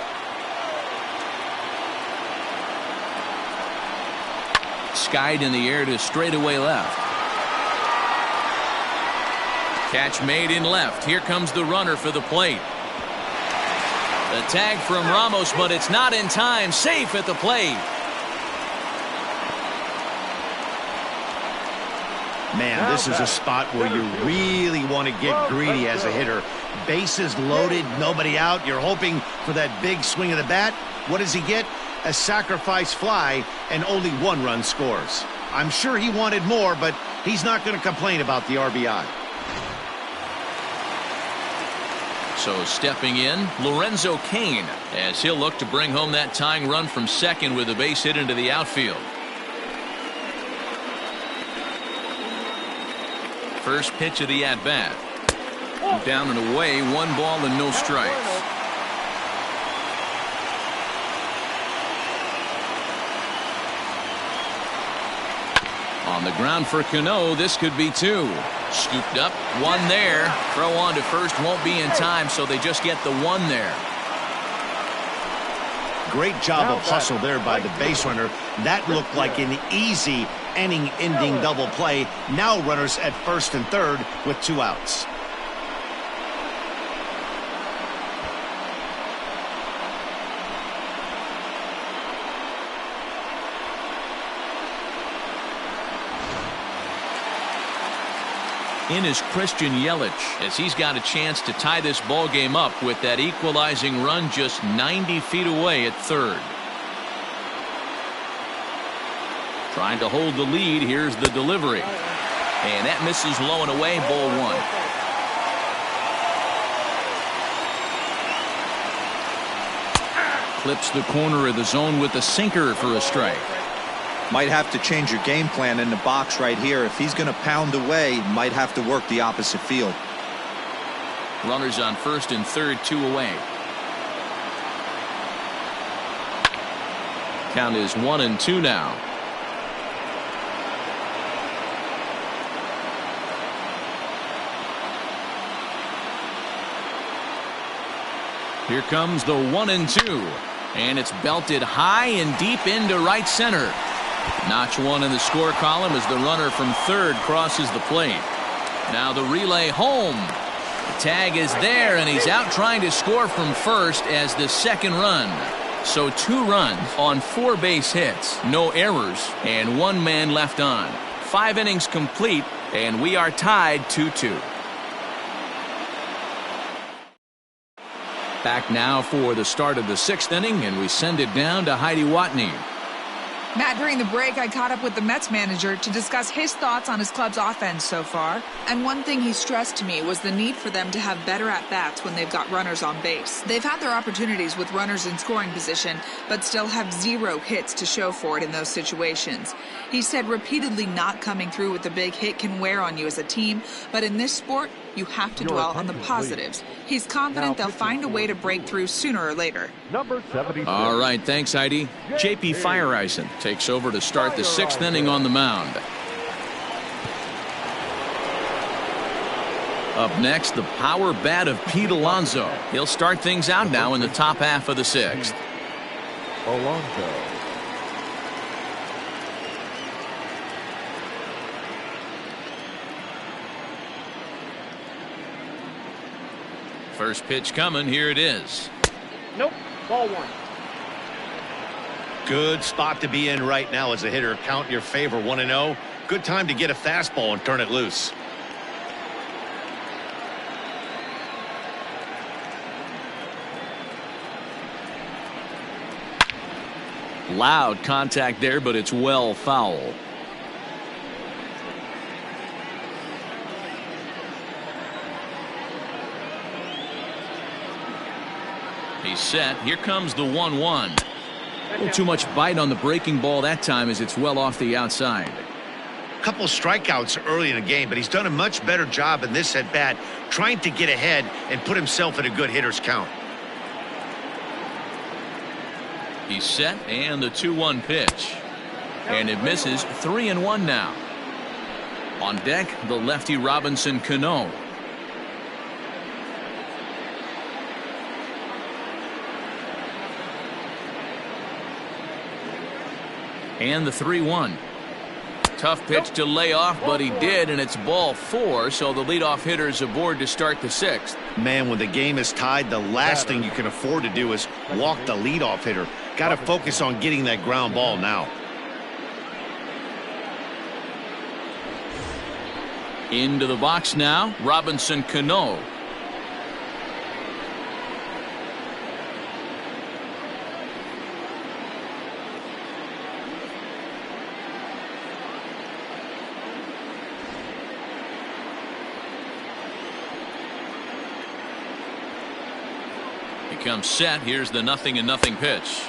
Speaker 1: Skied in the air to straightaway left. Catch made in left. Here comes the runner for the plate. The tag from Ramos, but it's not in time. Safe at the plate.
Speaker 2: Man, this is a spot where you really want to get greedy as a hitter. Bases loaded, nobody out. You're hoping for that big swing of the bat. What does he get? A sacrifice fly, and only 1 run scores. I'm sure he wanted more, but he's not going to complain about the RBI.
Speaker 1: So stepping in, Lorenzo Cain, as he'll look to bring home that tying run from second with a base hit into the outfield. First pitch of the at-bat. Down and away, 1 ball and no strikes. On the ground for Cano, this could be 2. Scooped up, 1 there. Throw on to first won't be in time, so they just get the 1 there.
Speaker 2: Great job of hustle there by the base runner. That looked like an easy inning-ending double play. Now runners at first and third with 2 outs.
Speaker 1: In is Christian Yelich, as he's got a chance to tie this ball game up with that equalizing run just 90 feet away at third. Trying to hold the lead. Here's the delivery. And that misses low and away. Ball 1. Clips the corner of the zone with the sinker for a strike.
Speaker 3: Might have to change your game plan in the box right here. If he's going to pound away, might have to work the opposite field.
Speaker 1: Runners on first and third, 2 away. Count is 1-2 now. Here comes the 1-2, and it's belted high and deep into right center. Notch 1 in the score column as the runner from third crosses the plate. Now the relay home. The tag is there, and he's out trying to score from first as the second run. So 2 runs on 4 base hits, no errors, and 1 man left on. 5 innings complete, and we are tied 2-2. Back now for the start of the 6th inning, and we send it down to Heidi Watney.
Speaker 7: Matt, during the break, I caught up with the Mets manager to discuss his thoughts on his club's offense so far. And one thing he stressed to me was the need for them to have better at-bats when they've got runners on base. They've had their opportunities with runners in scoring position, but still have 0 hits to show for it in those situations. He said repeatedly not coming through with a big hit can wear on you as a team, but in this sport, you have to dwell on the positives. He's confident they'll find a way to break through sooner or later.
Speaker 4: Number 76.
Speaker 1: All right, thanks, Heidi. J.P. Fireisen takes over to start the 6th inning on the mound. Up next, the power bat of Pete Alonso. He'll start things out now in the top half of the 6th.
Speaker 4: Alonso.
Speaker 1: First pitch coming. Here it is.
Speaker 6: Nope. Ball 1.
Speaker 2: Good spot to be in right now as a hitter. Count your favor, 1-0. Good time to get a fastball and turn it loose.
Speaker 1: Loud contact there, but it's well foul. He's set. Here comes the 1-1. A little too much bite on the breaking ball that time as it's well off the outside.
Speaker 2: A couple strikeouts early in the game, but he's done a much better job in this at bat trying to get ahead and put himself in a good hitter's count.
Speaker 1: He's set, and the 2-1 pitch. And it misses. 3-1 now. On deck, the lefty Robinson Cano. And the 3-1. Tough pitch to lay off, but he did, and it's ball 4, so the leadoff hitter is aboard to start the 6th.
Speaker 2: Man, when the game is tied, the last thing you can afford to do is walk the leadoff hitter. Got to focus on getting that ground ball now.
Speaker 1: Into the box now, Robinson Cano. Comes set. Here's the 0-0 pitch.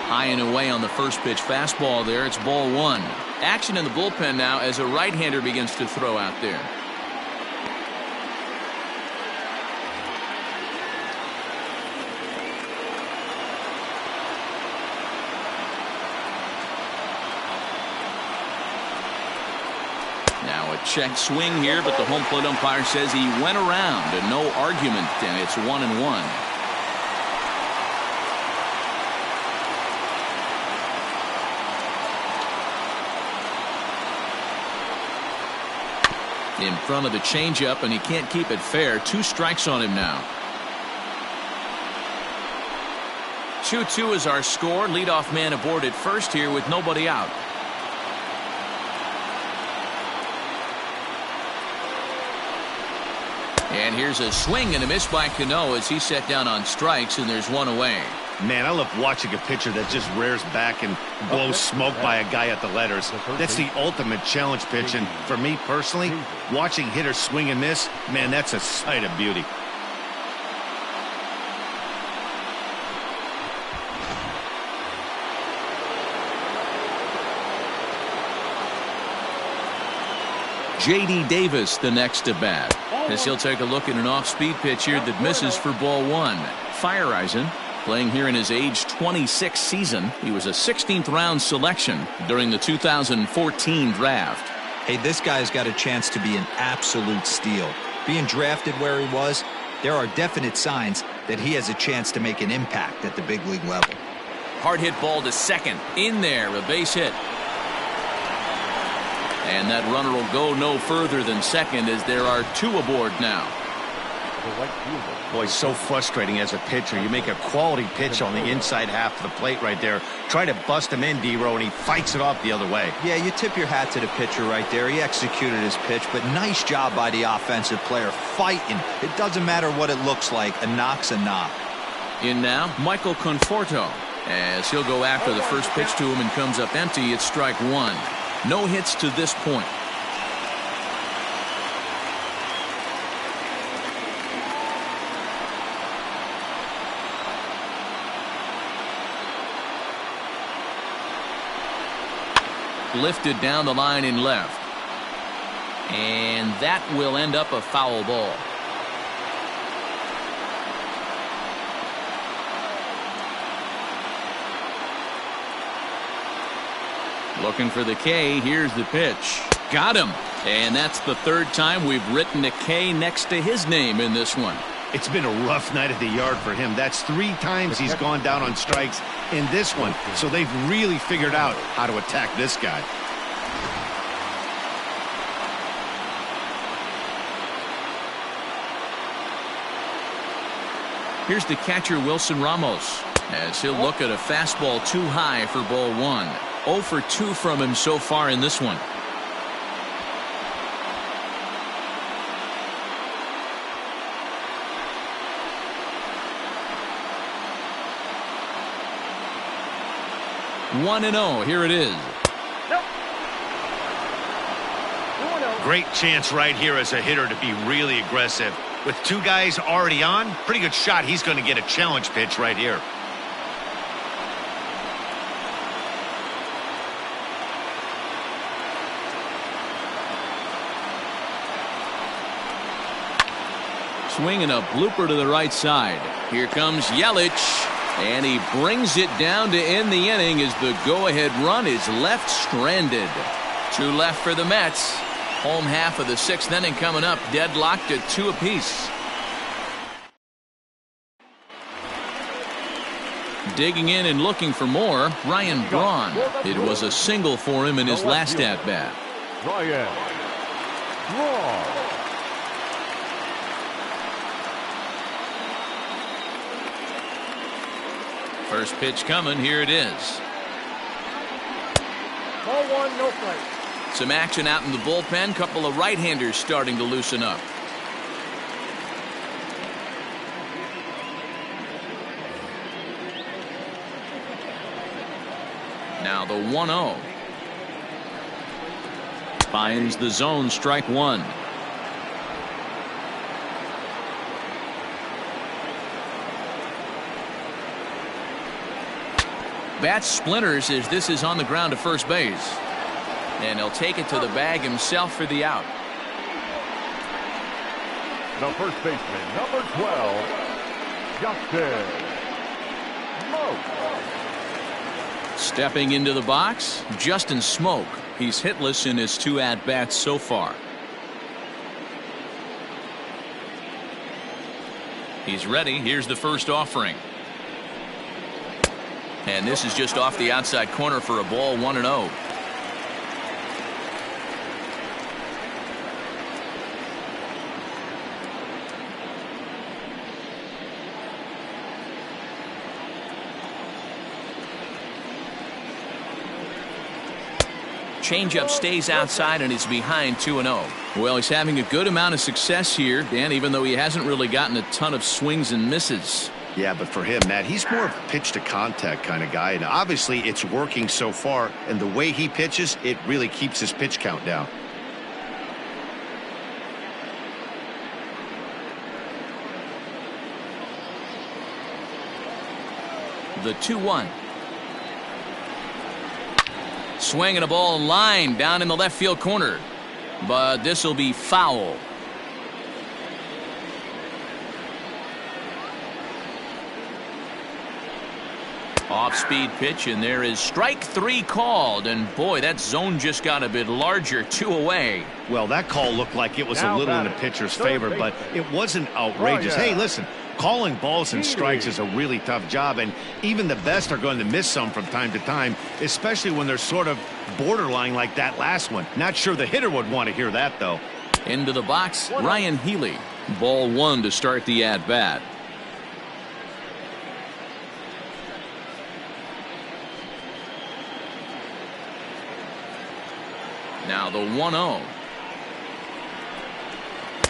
Speaker 1: High and away on the first pitch fastball there. It's ball 1. Action in the bullpen now as a right-hander begins to throw out there. Now a check swing here, but the home plate umpire says he went around and no argument, and it's 1-1. In front of the changeup, and he can't keep it fair. 2 strikes on him now. 2-2 is our score. Leadoff man aboard at first here with nobody out. And here's a swing and a miss by Cano as he's set down on strikes, and there's 1 away.
Speaker 2: Man, I love watching a pitcher that just rears back and blows smoke by a guy at the letters. That's the ultimate challenge pitch, and for me personally, watching hitters swing and miss, man, that's a sight of beauty.
Speaker 1: J.D. Davis the next to bat, as he'll take a look at an off-speed pitch here that misses for ball 1. Feyereisen playing here in his age 26 season. He was a 16th round selection during the 2014 draft.
Speaker 3: Hey, this guy's got a chance to be an absolute steal. Being drafted where he was, there are definite signs that he has a chance to make an impact at the big league level.
Speaker 1: Hard hit ball to second. In there, a base hit. And that runner will go no further than second as there are 2 aboard now.
Speaker 2: Boy, so frustrating as a pitcher. You make a quality pitch on the inside half of the plate right there. Try to bust him in, D-Row, and he fights it off the other way.
Speaker 3: Yeah, you tip your hat to the pitcher right there. He executed his pitch, but nice job by the offensive player fighting. It doesn't matter what it looks like. A knock's a knock.
Speaker 1: In now, Michael Conforto, as he'll go after the first pitch to him and comes up empty. It's strike 1. No hits to this point. Lifted down the line in left. And that will end up a foul ball. Looking for the K. Here's the pitch. Got him. And that's the 3rd time we've written a K next to his name in this one.
Speaker 2: It's been a rough night at the yard for him. That's 3 times he's gone down on strikes in this one. So they've really figured out how to attack this guy.
Speaker 1: Here's the catcher, Wilson Ramos, as he'll look at a fastball too high for ball 1. 0 for 2 from him so far in this one. Nope. 1-0. Here it is.
Speaker 6: Nope.
Speaker 2: Great chance right here as a hitter to be really aggressive. With 2 guys already on, pretty good shot. He's going to get a challenge pitch right here.
Speaker 1: Swinging a blooper to the right side. Here comes Yelich, and he brings it down to end the inning as the go-ahead run is left stranded. 2 left for the Mets. Home half of the 6th inning coming up, deadlocked at 2 apiece. Digging in and looking for more, Ryan Braun. It was a single for him in his last at-bat.
Speaker 4: Ryan Braun.
Speaker 1: First pitch coming. Here it is.
Speaker 6: Ball one, no play.
Speaker 1: Some action out in the bullpen. Couple of right-handers starting to loosen up. Now the 1-0. Finds the zone, strike one. Bat splinters as this is on the ground to first base. And he'll take it to the bag himself for the out.
Speaker 4: The first baseman, number 12, Justin Smoke.
Speaker 1: Stepping into the box, Justin Smoke. He's hitless in his 2 at-bats so far. He's ready. Here's the first offering. And this is just off the outside corner for a ball, 1-0. Changeup stays outside and is behind 2-0. Well, he's having a good amount of success here, Dan, even though he hasn't really gotten a ton of swings and misses.
Speaker 2: Yeah, but for him, Matt, he's more of a pitch to contact kind of guy, and obviously it's working so far, and the way he pitches, it really keeps his pitch count down.
Speaker 1: The 2-1. Swinging a ball line down in the left field corner, but this will be foul. Off-speed pitch, and there is strike 3 called, and boy, that zone just got a bit larger, 2 away.
Speaker 2: Well, that call looked like it was a little in the pitcher's favor, but it wasn't outrageous. Hey, listen, calling balls and strikes is a really tough job, and even the best are going to miss some from time to time, especially when they're sort of borderline like that last one. Not sure the hitter would want to hear that, though.
Speaker 1: Into the box, Ryan Healy. Ball 1 to start the at-bat. Now the 1-0.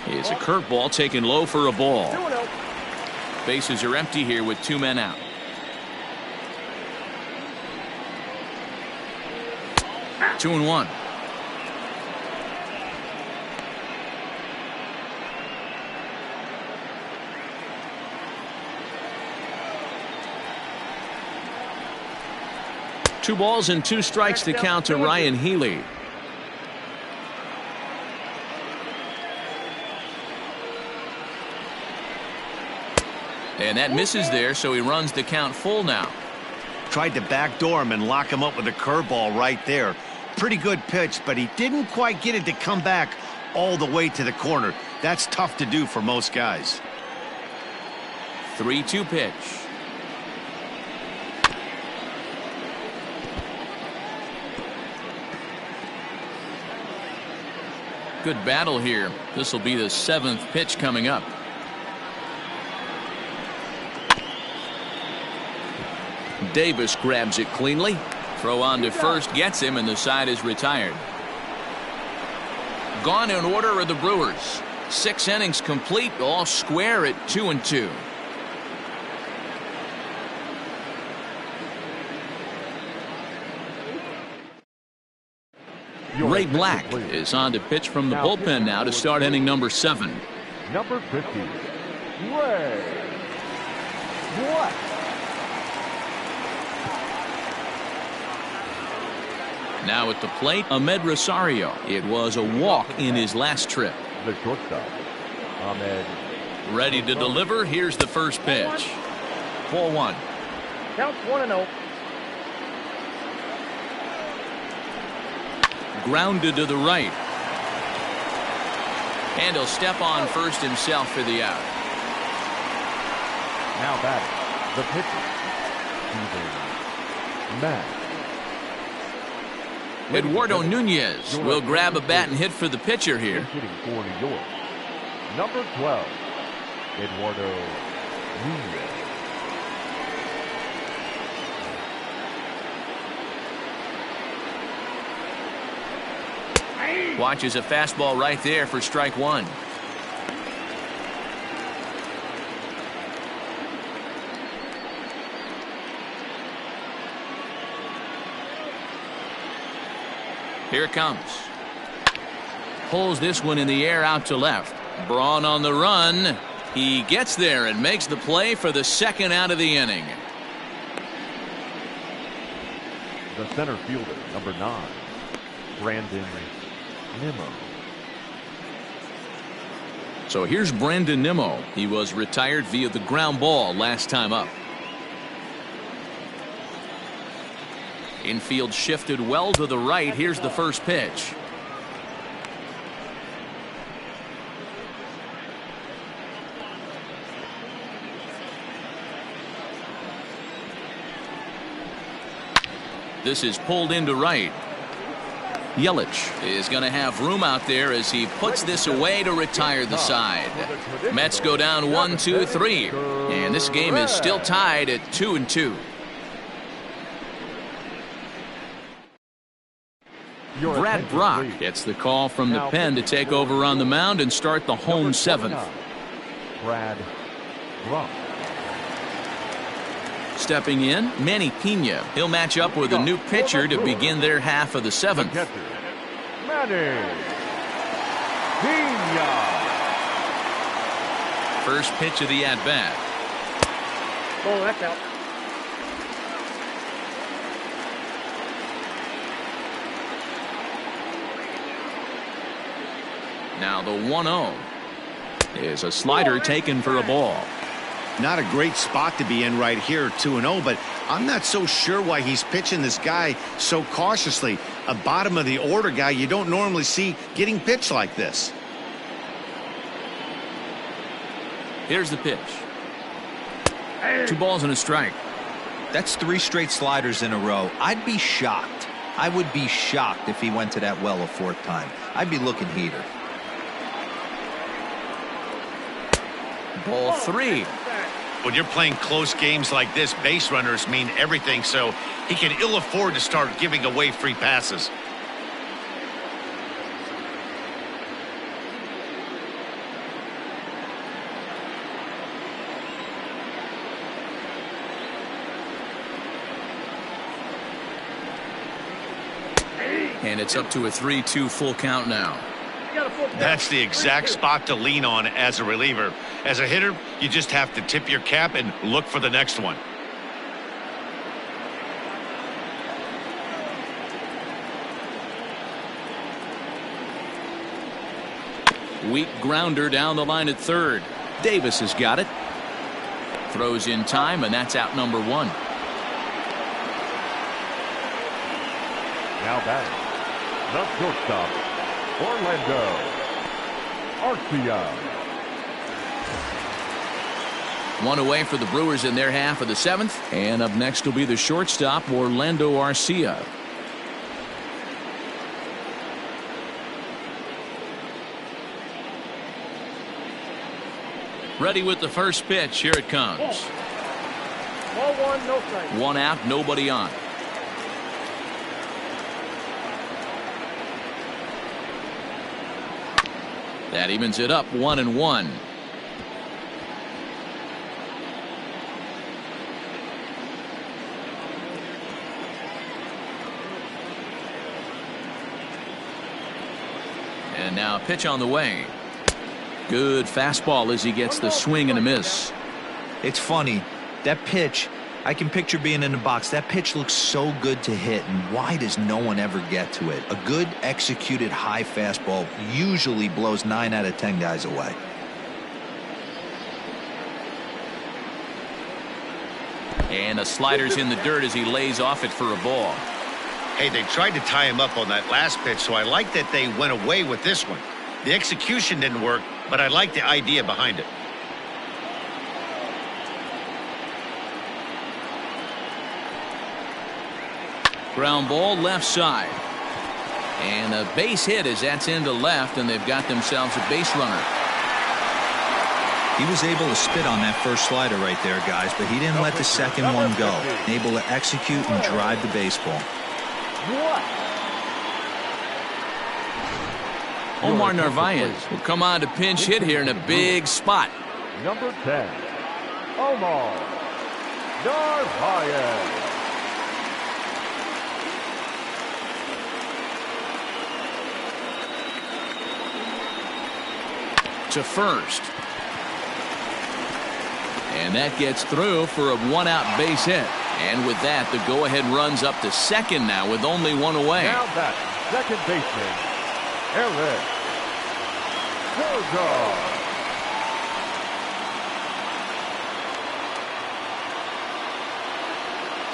Speaker 1: It's a curveball taken low for a ball.
Speaker 6: 2-0.
Speaker 1: Bases are empty here with 2 men out. Two and 1. Two balls and 2 strikes to count to Ryan Healy. And that misses there, so he runs the count full now.
Speaker 2: Tried to backdoor him and lock him up with a curveball right there. Pretty good pitch, but he didn't quite get it to come back all the way to the corner. That's tough to do for most guys.
Speaker 1: 3-2 pitch. Good battle here. This will be the 7th pitch coming up. Davis grabs it cleanly. Throw on to first gets him, and the side is retired. Gone in order are the Brewers. 6 innings complete, all square at 2-2. Ray Black is on to pitch from the bullpen now to start inning number 7.
Speaker 4: Number 50, Ray Black.
Speaker 1: Now at the plate, Ahmed Rosario. It was a walk in his last trip.
Speaker 4: The shortstop, Ahmed.
Speaker 1: Ready to deliver. Here's the first pitch. Ball 1.
Speaker 6: Counts 1-0.
Speaker 1: Grounded to the right. And he'll step on first himself for the out.
Speaker 4: Now batting, the pitcher, receiving Matt.
Speaker 1: Eduardo Nunez will grab a bat and hit for the pitcher here.
Speaker 4: Hitting for New York, number 12, Eduardo Nunez.
Speaker 1: Watches a fastball right there for strike one. Here it comes. Pulls this one in the air out to left. Braun on the run. He gets there and makes the play for the second out of the inning.
Speaker 4: The center fielder, number 9, Brandon Nimmo.
Speaker 1: So here's Brandon Nimmo. He was retired via the ground ball last time up. Infield shifted well to the right. Here's the first pitch. This is pulled into right. Yelich is going to have room out there as he puts this away to retire the side. Mets go down 1-2-3, and this game is still tied at 2-2. Brad Brock gets the call from the pen to take over on the mound and start the home seventh.
Speaker 4: Brad Brock.
Speaker 1: Stepping in, Manny Pena. He'll match up with a new pitcher to begin their half of the seventh.
Speaker 4: Manny Pena.
Speaker 1: First pitch of the at-bat.
Speaker 6: Oh, that's out.
Speaker 1: Now the 1-0 is a slider taken for a ball.
Speaker 2: Not a great spot to be in right here, 2-0, but I'm not so sure why he's pitching this guy so cautiously. A bottom of the order guy you don't normally see getting pitched like this.
Speaker 1: Here's the pitch. 2 balls and a strike.
Speaker 3: That's 3 straight sliders in a row. I'd be shocked. I would be shocked if he went to that well a 4th time. I'd be looking heater.
Speaker 1: Ball 3.
Speaker 2: When you're playing close games like this, base runners mean everything, so he can ill afford to start giving away free passes.
Speaker 1: And it's up to a 3-2 full count now.
Speaker 2: That's the exact spot to lean on as a reliever. As a hitter, you just have to tip your cap and look for the next one.
Speaker 1: Weak grounder down the line at third. Davis has got it. Throws in time, and that's out number 1.
Speaker 4: Now batting, the shortstop, Orlando Arcia.
Speaker 1: 1 away for the Brewers in their half of the 7th. And up next will be the shortstop, Orlando Arcia. Ready with the first pitch. Here it comes.
Speaker 6: Ball 1, no strike.
Speaker 1: 1 out, nobody on. That evens it up 1-1. And now a pitch on the way. Good fastball as he gets the swing and a miss.
Speaker 3: It's funny, that pitch, I can picture being in the box. That pitch looks so good to hit, and why does no one ever get to it? A good executed high fastball usually blows 9 out of 10 guys away.
Speaker 1: And a slider's in the dirt as he lays off it for a ball.
Speaker 2: Hey, they tried to tie him up on that last pitch, so I like that they went away with this one. The execution didn't work, but I like the idea behind it.
Speaker 1: Ground ball left side. And a base hit as that's into left, and they've got themselves a base runner.
Speaker 3: He was able to spit on that first slider right there, guys, but he didn't let the second one go. Able to execute and drive the baseball.
Speaker 1: Omar Narvaez will come on to pinch hit here in a big spot.
Speaker 4: Number 10, Omar Narvaez.
Speaker 1: To first. And that gets through for a one-out base hit. And with that, the go-ahead runs up to second now with only one away.
Speaker 4: Now back, second baseman, Eric Sogard.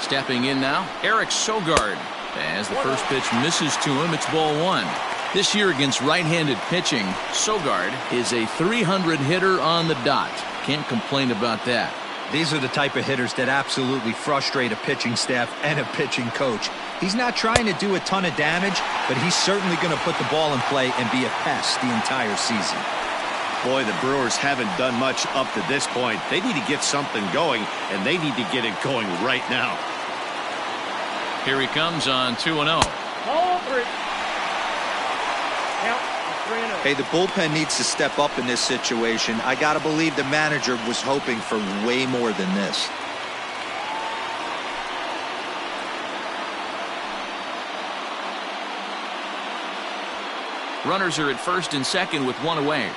Speaker 1: Stepping in now, Eric Sogard. As the first pitch misses to him, it's ball one. This year against right-handed pitching, Sogard is a 300 hitter on the dot. Can't complain about that.
Speaker 3: These are the type of hitters that absolutely frustrate a pitching staff and a pitching coach. He's not trying to do a ton of damage, but he's certainly going to put the ball in play and be a pest the entire season.
Speaker 2: Boy, the Brewers haven't done much up to this point. They need to get something going, and they need to get it going right now.
Speaker 1: Here he comes on 2-0.
Speaker 3: Hey, the bullpen needs to step up in this situation. I got to believe the manager was hoping for way more than this.
Speaker 1: Runners are at first and second with one away.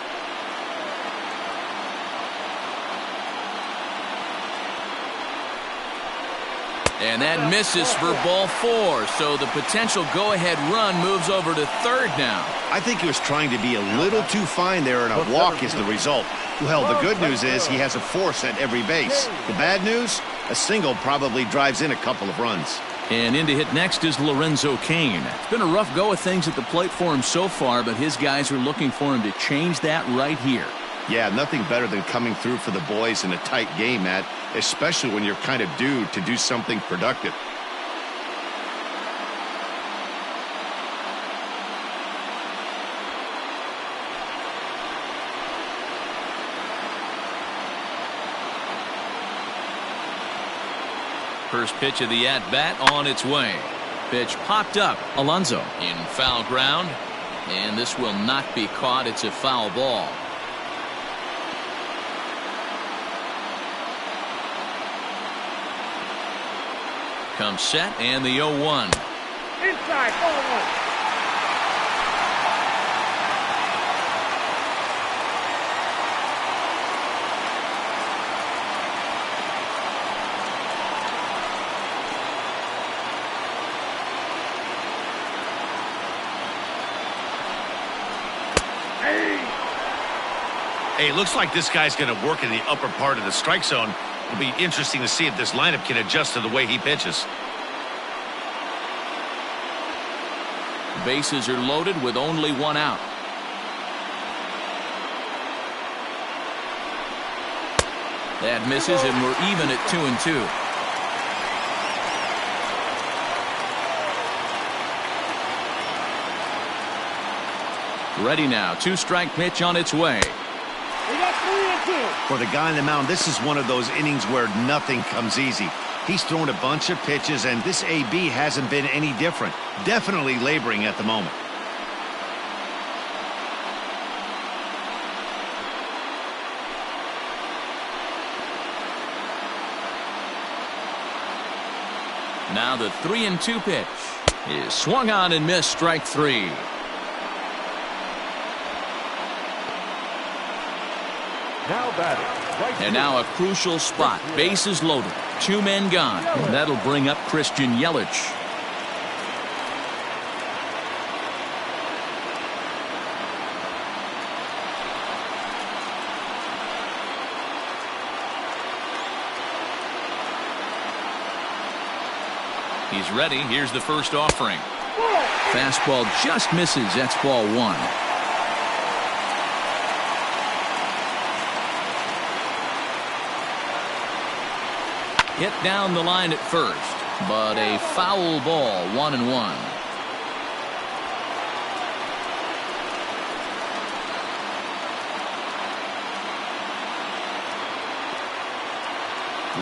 Speaker 1: And that misses for ball four. So the potential go-ahead run moves over to third now.
Speaker 2: I think he was trying to be a little too fine there, and a walk is the result. Well, the good news is he has a force at every base. The bad news? A single probably drives in a couple of runs.
Speaker 1: And in to hit next is Lorenzo Cain. It's been a rough go of things at the plate for him so far, but his guys are looking for him to change that right here.
Speaker 2: Yeah, nothing better than coming through for the boys in a tight game, Matt, especially when you're kind of due to do something productive.
Speaker 1: First pitch of the at-bat on its way. Pitch popped up. Alonso in foul ground. And this will not be caught. It's a foul ball. Comes set and the 0-1.
Speaker 6: Inside, ball one.
Speaker 2: Hey, it looks like this guy's going to work in the upper part of the strike zone. It'll be interesting to see if this lineup can adjust to the way he pitches.
Speaker 1: Bases are loaded with only one out. That misses, and we're even at 2-2. Ready now. Two-strike pitch on its way.
Speaker 6: We got 3-2.
Speaker 2: For the guy on the mound, this is one of those innings where nothing comes easy. He's thrown a bunch of pitches, and this AB hasn't been any different. Definitely laboring at the moment.
Speaker 1: Now the 3-2 pitch is swung on and missed. Strike three.
Speaker 4: Now batting, right
Speaker 1: And now a crucial spot. Bases loaded. Two men gone. And that'll bring up Christian Yelich. He's ready. Here's the first offering. Fastball just misses. That's ball one. Hit down the line at first. but a foul ball, 1-1.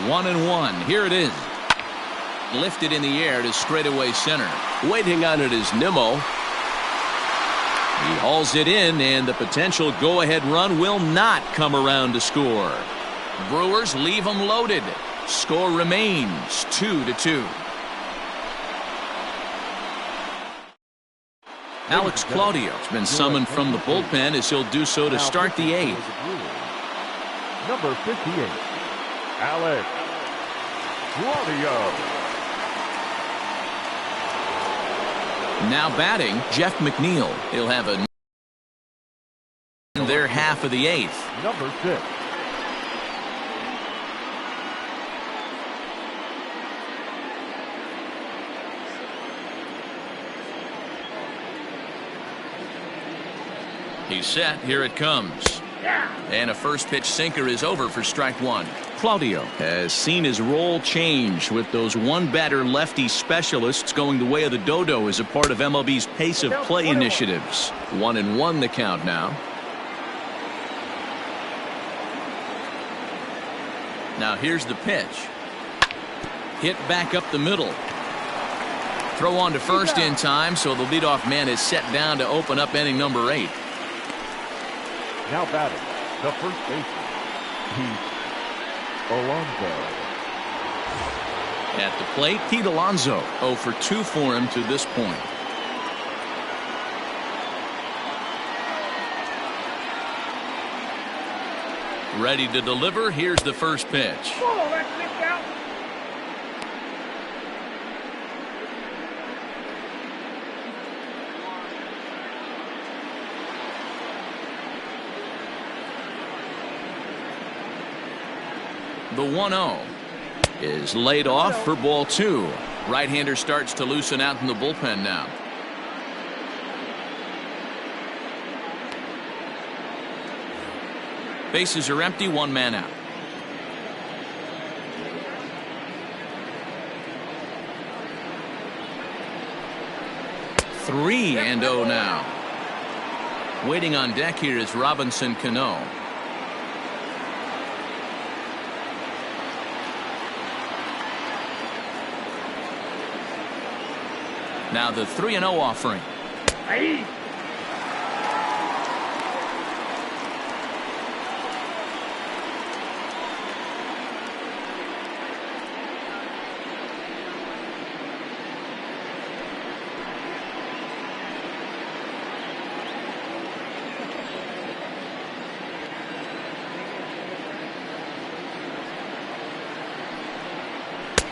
Speaker 1: One and one. Here it is. Lifted in the air to straightaway center.
Speaker 5: Waiting on it is Nimmo.
Speaker 1: He hauls it in, and the potential go-ahead run will not come around to score. Brewers leave them loaded. Score remains 2-2. Alex Claudio has been summoned from the bullpen as he'll do so to start the eighth.
Speaker 4: Number 58, Alex Claudio.
Speaker 1: Now batting, Jeff McNeil. He'll have a in their half of the eighth.
Speaker 4: Number 6.
Speaker 1: He's set. Here it comes. And a first pitch sinker is over for strike one. Claudio has seen his role change with those one-batter lefty specialists going the way of the dodo as a part of MLB's pace of play initiatives. 1-1 the count now. Now here's the pitch. Hit back up the middle. Throw on to first in time, so the leadoff man is set down to open up inning number 8.
Speaker 4: Now batting, the first baseman, Pete Alonso.
Speaker 1: At the plate, Pete Alonso. 0 for 2 for him to this point. Ready to deliver. Here's the first pitch. The 1-0 is laid off for ball 2. Right-hander starts to loosen out in the bullpen now. Bases are empty, 1 man out. Three and 0 now. Waiting on deck here is Robinson Cano. Now the 3-0 offering.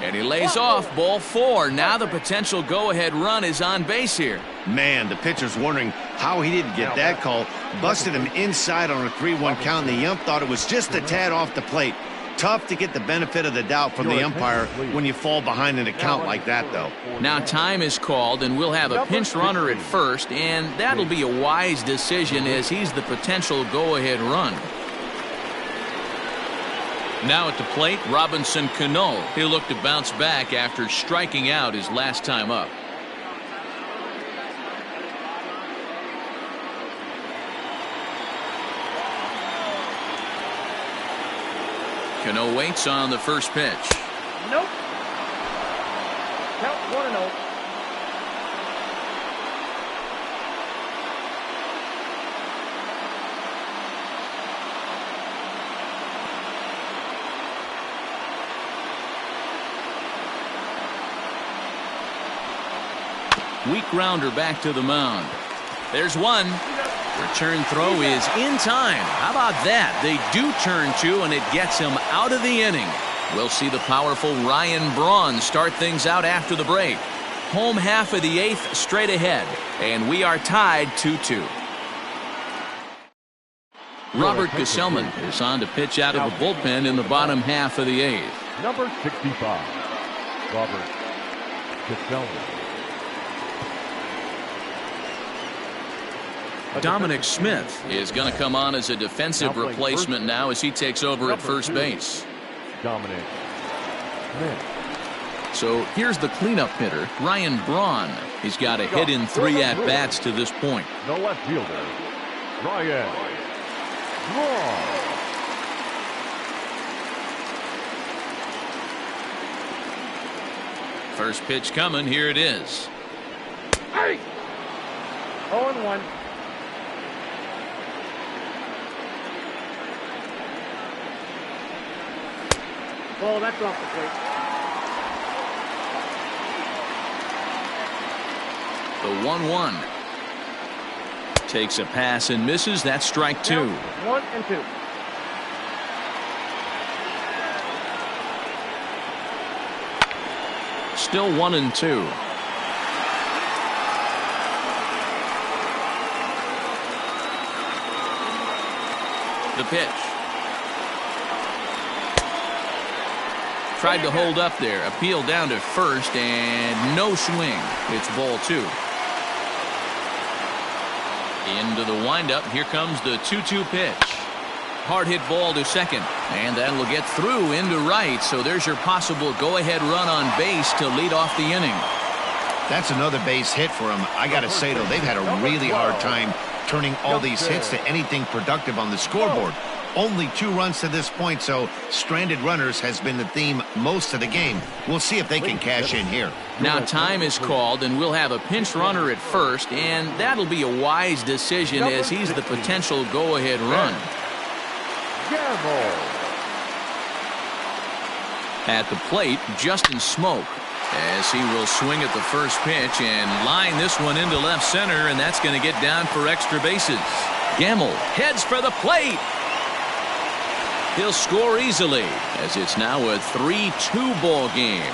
Speaker 1: And he lays off. Ball 4. Now the potential go-ahead run is on base here.
Speaker 2: Man, the pitcher's wondering how he didn't get that call. Busted him inside on a 3-1 count, and the ump thought it was just a tad off the plate. Tough to get the benefit of the doubt from the umpire when you fall behind in a count like that, though.
Speaker 1: Now time is called, and we'll have a pinch runner at first, and that'll be a wise decision as he's the potential go-ahead run. Now at the plate, Robinson Cano. He'll look to bounce back after striking out his last time up. Cano waits on the first pitch.
Speaker 6: Nope. Count 1-0.
Speaker 1: Weak grounder back to the mound. There's one. Return throw is in time. How about that? They do turn 2, and it gets him out of the inning. We'll see the powerful Ryan Braun start things out after the break. Home half of the 8th straight ahead, and we are tied 2-2. Robert Gesellman is on to pitch out of the bullpen in the bottom half of the 8th.
Speaker 4: Number 65, Robert Gesellman.
Speaker 1: Dominic Smith is going to come on as a defensive replacement now as he takes over at first base.
Speaker 4: Dominic Smith.
Speaker 1: So here's the cleanup hitter, Ryan Braun. He's got a hit in 3 at-bats to this point.
Speaker 4: The left fielder, Ryan Braun.
Speaker 1: First pitch coming. Here it is.
Speaker 6: 0-1. Oh, that's off the plate.
Speaker 1: The 1-1. Takes a pass and misses. That's strike 2.
Speaker 6: 1 and 2.
Speaker 1: Still 1 and 2. The pitch. Tried to hold up there. Appeal down to first and no swing. It's ball 2. Into the windup. Here comes the 2-2 pitch. Hard hit ball to second. And that will get through into right. So there's your possible go-ahead run on base to lead off the inning.
Speaker 2: That's another base hit for him. I got to say, though, they've had a really hard time turning all these hits to anything productive on the scoreboard. Only 2 runs to this point, so stranded runners has been the theme most of the game. We'll see if they can cash in here.
Speaker 1: Now time is called, and we'll have a pinch runner at first, and that'll be a wise decision as he's the potential go-ahead run. At the plate, Justin Smoke, as he will swing at the first pitch and line this one into left center, and that's going to get down for extra bases. Gamble heads for the plate. He'll score easily, as it's now a 3-2 ball game.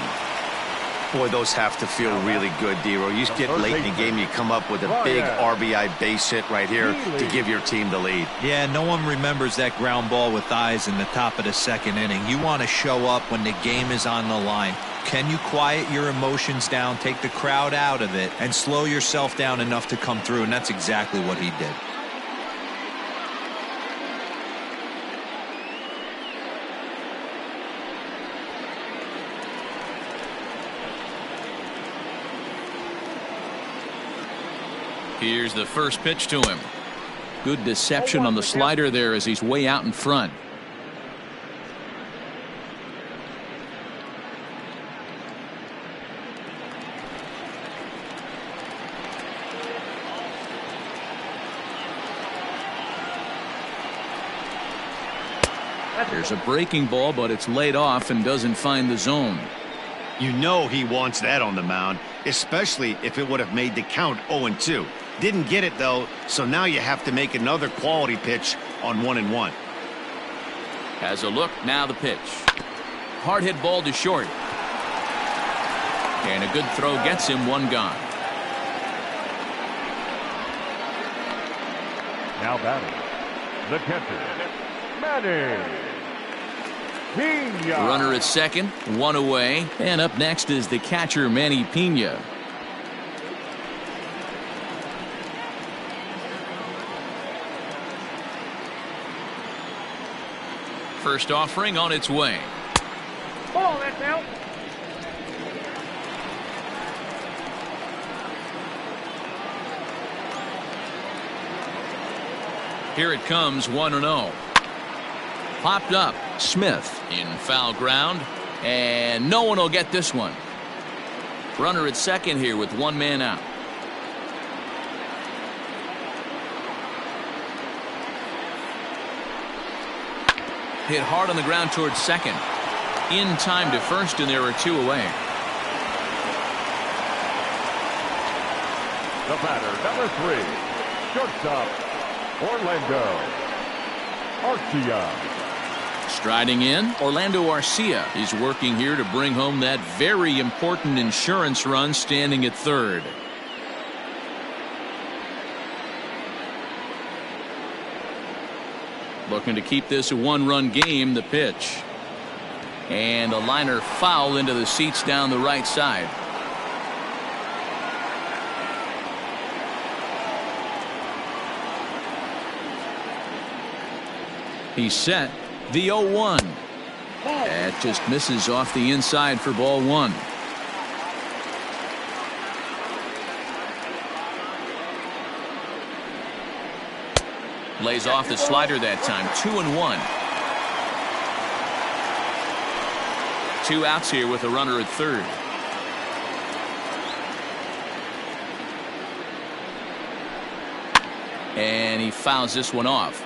Speaker 2: Boy, those have to feel really good, Dero. You get late in the game, you come up with a big RBI base hit right here to give your team the lead.
Speaker 3: Yeah, no one remembers that ground ball with eyes in the top of the second inning. You want to show up when the game is on the line. Can you quiet your emotions down, take the crowd out of it, and slow yourself down enough to come through? And that's exactly what he did.
Speaker 1: Here's the first pitch to him. Good deception on the slider there as he's way out in front. There's a breaking ball, but it's laid off and doesn't find the zone.
Speaker 2: You know he wants that on the mound, especially if it would have made the count 0-2. Didn't get it, though, so now you have to make another quality pitch on 1-1.
Speaker 1: Has a look, now the pitch. Hard hit ball to short. And a good throw gets him, 1 gone.
Speaker 4: Now batting, the catcher, Manny Pena.
Speaker 1: Runner at second, 1 away. And up next is the catcher, Manny Pena. First offering on its way.
Speaker 6: Ball, that's out.
Speaker 1: Here it comes, 1-0. Popped up, Smith in foul ground, and no one will get this one. Runner at second here with 1 man out. Hit hard on the ground towards second. In time to first, and there are 2 away.
Speaker 4: The batter, number 3, shortstop, Orlando Arcia.
Speaker 1: Striding in, Orlando Arcia is working here to bring home that very important insurance run, standing at third. Looking to keep this a 1-run game. The pitch. And a liner foul into the seats down the right side. He's set. The 0-1. That just misses off the inside for ball 1. Lays off the slider that time. 2-1. 2 outs here with a runner at third. And he fouls this one off.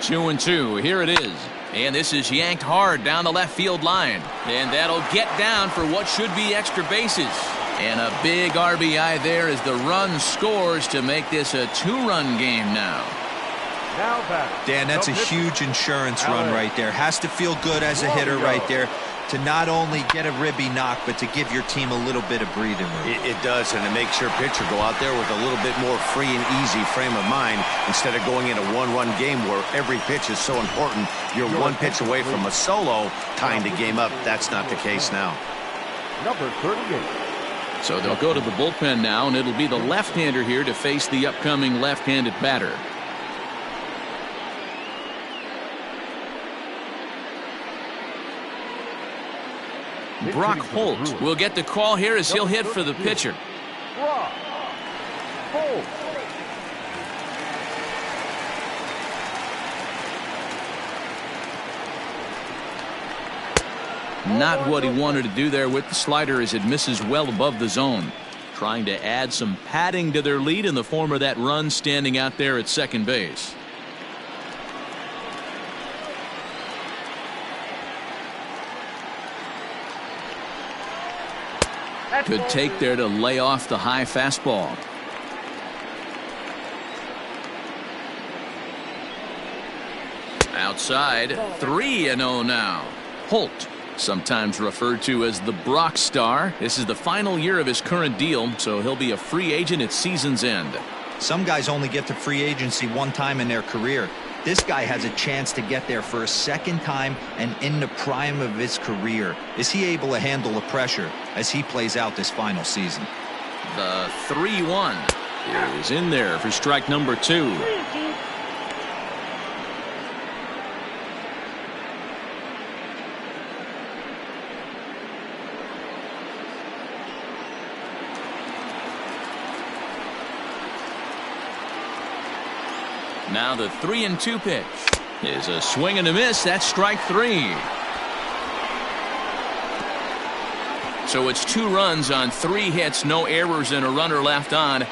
Speaker 1: Two and two. Here it is. And this is yanked hard down the left field line. And that'll get down for what should be extra bases. And a big RBI there as the run scores to make this a 2-run game now.
Speaker 3: Dan, that's a huge insurance run right there. Has to feel good as a hitter right there to not only get a ribby knock, but to give your team a little bit of breathing room.
Speaker 2: It does, and it makes your pitcher go out there with a little bit more free and easy frame of mind instead of going in a one-run game where every pitch is so important. You're one pitch away from a solo tying the game up. That's not the case now.
Speaker 4: Number 38.
Speaker 1: So they'll go to the bullpen now, and it'll be the left-hander here to face the upcoming left-handed batter. Brock Holt will get the call here as he'll hit for the pitcher.
Speaker 4: Brock Holt.
Speaker 1: Not what he wanted to do there with the slider as it misses well above the zone. Trying to add some padding to their lead in the form of that run standing out there at second base. Good take there to lay off the high fastball. Outside, 3-0 now. Holt, sometimes referred to as the Brock Star. This is the final year of his current deal, so he'll be a free agent at season's end.
Speaker 3: Some guys only get to free agency one time in their career. This guy has a chance to get there for a second time and in the prime of his career. Is he able to handle the pressure as he plays out this final season?
Speaker 1: The 3-1 is in there for strike number 2. Now the 3-2 pitch is a swing and a miss. That's strike 3. So it's 2 runs on 3 hits, no errors, and a runner left on.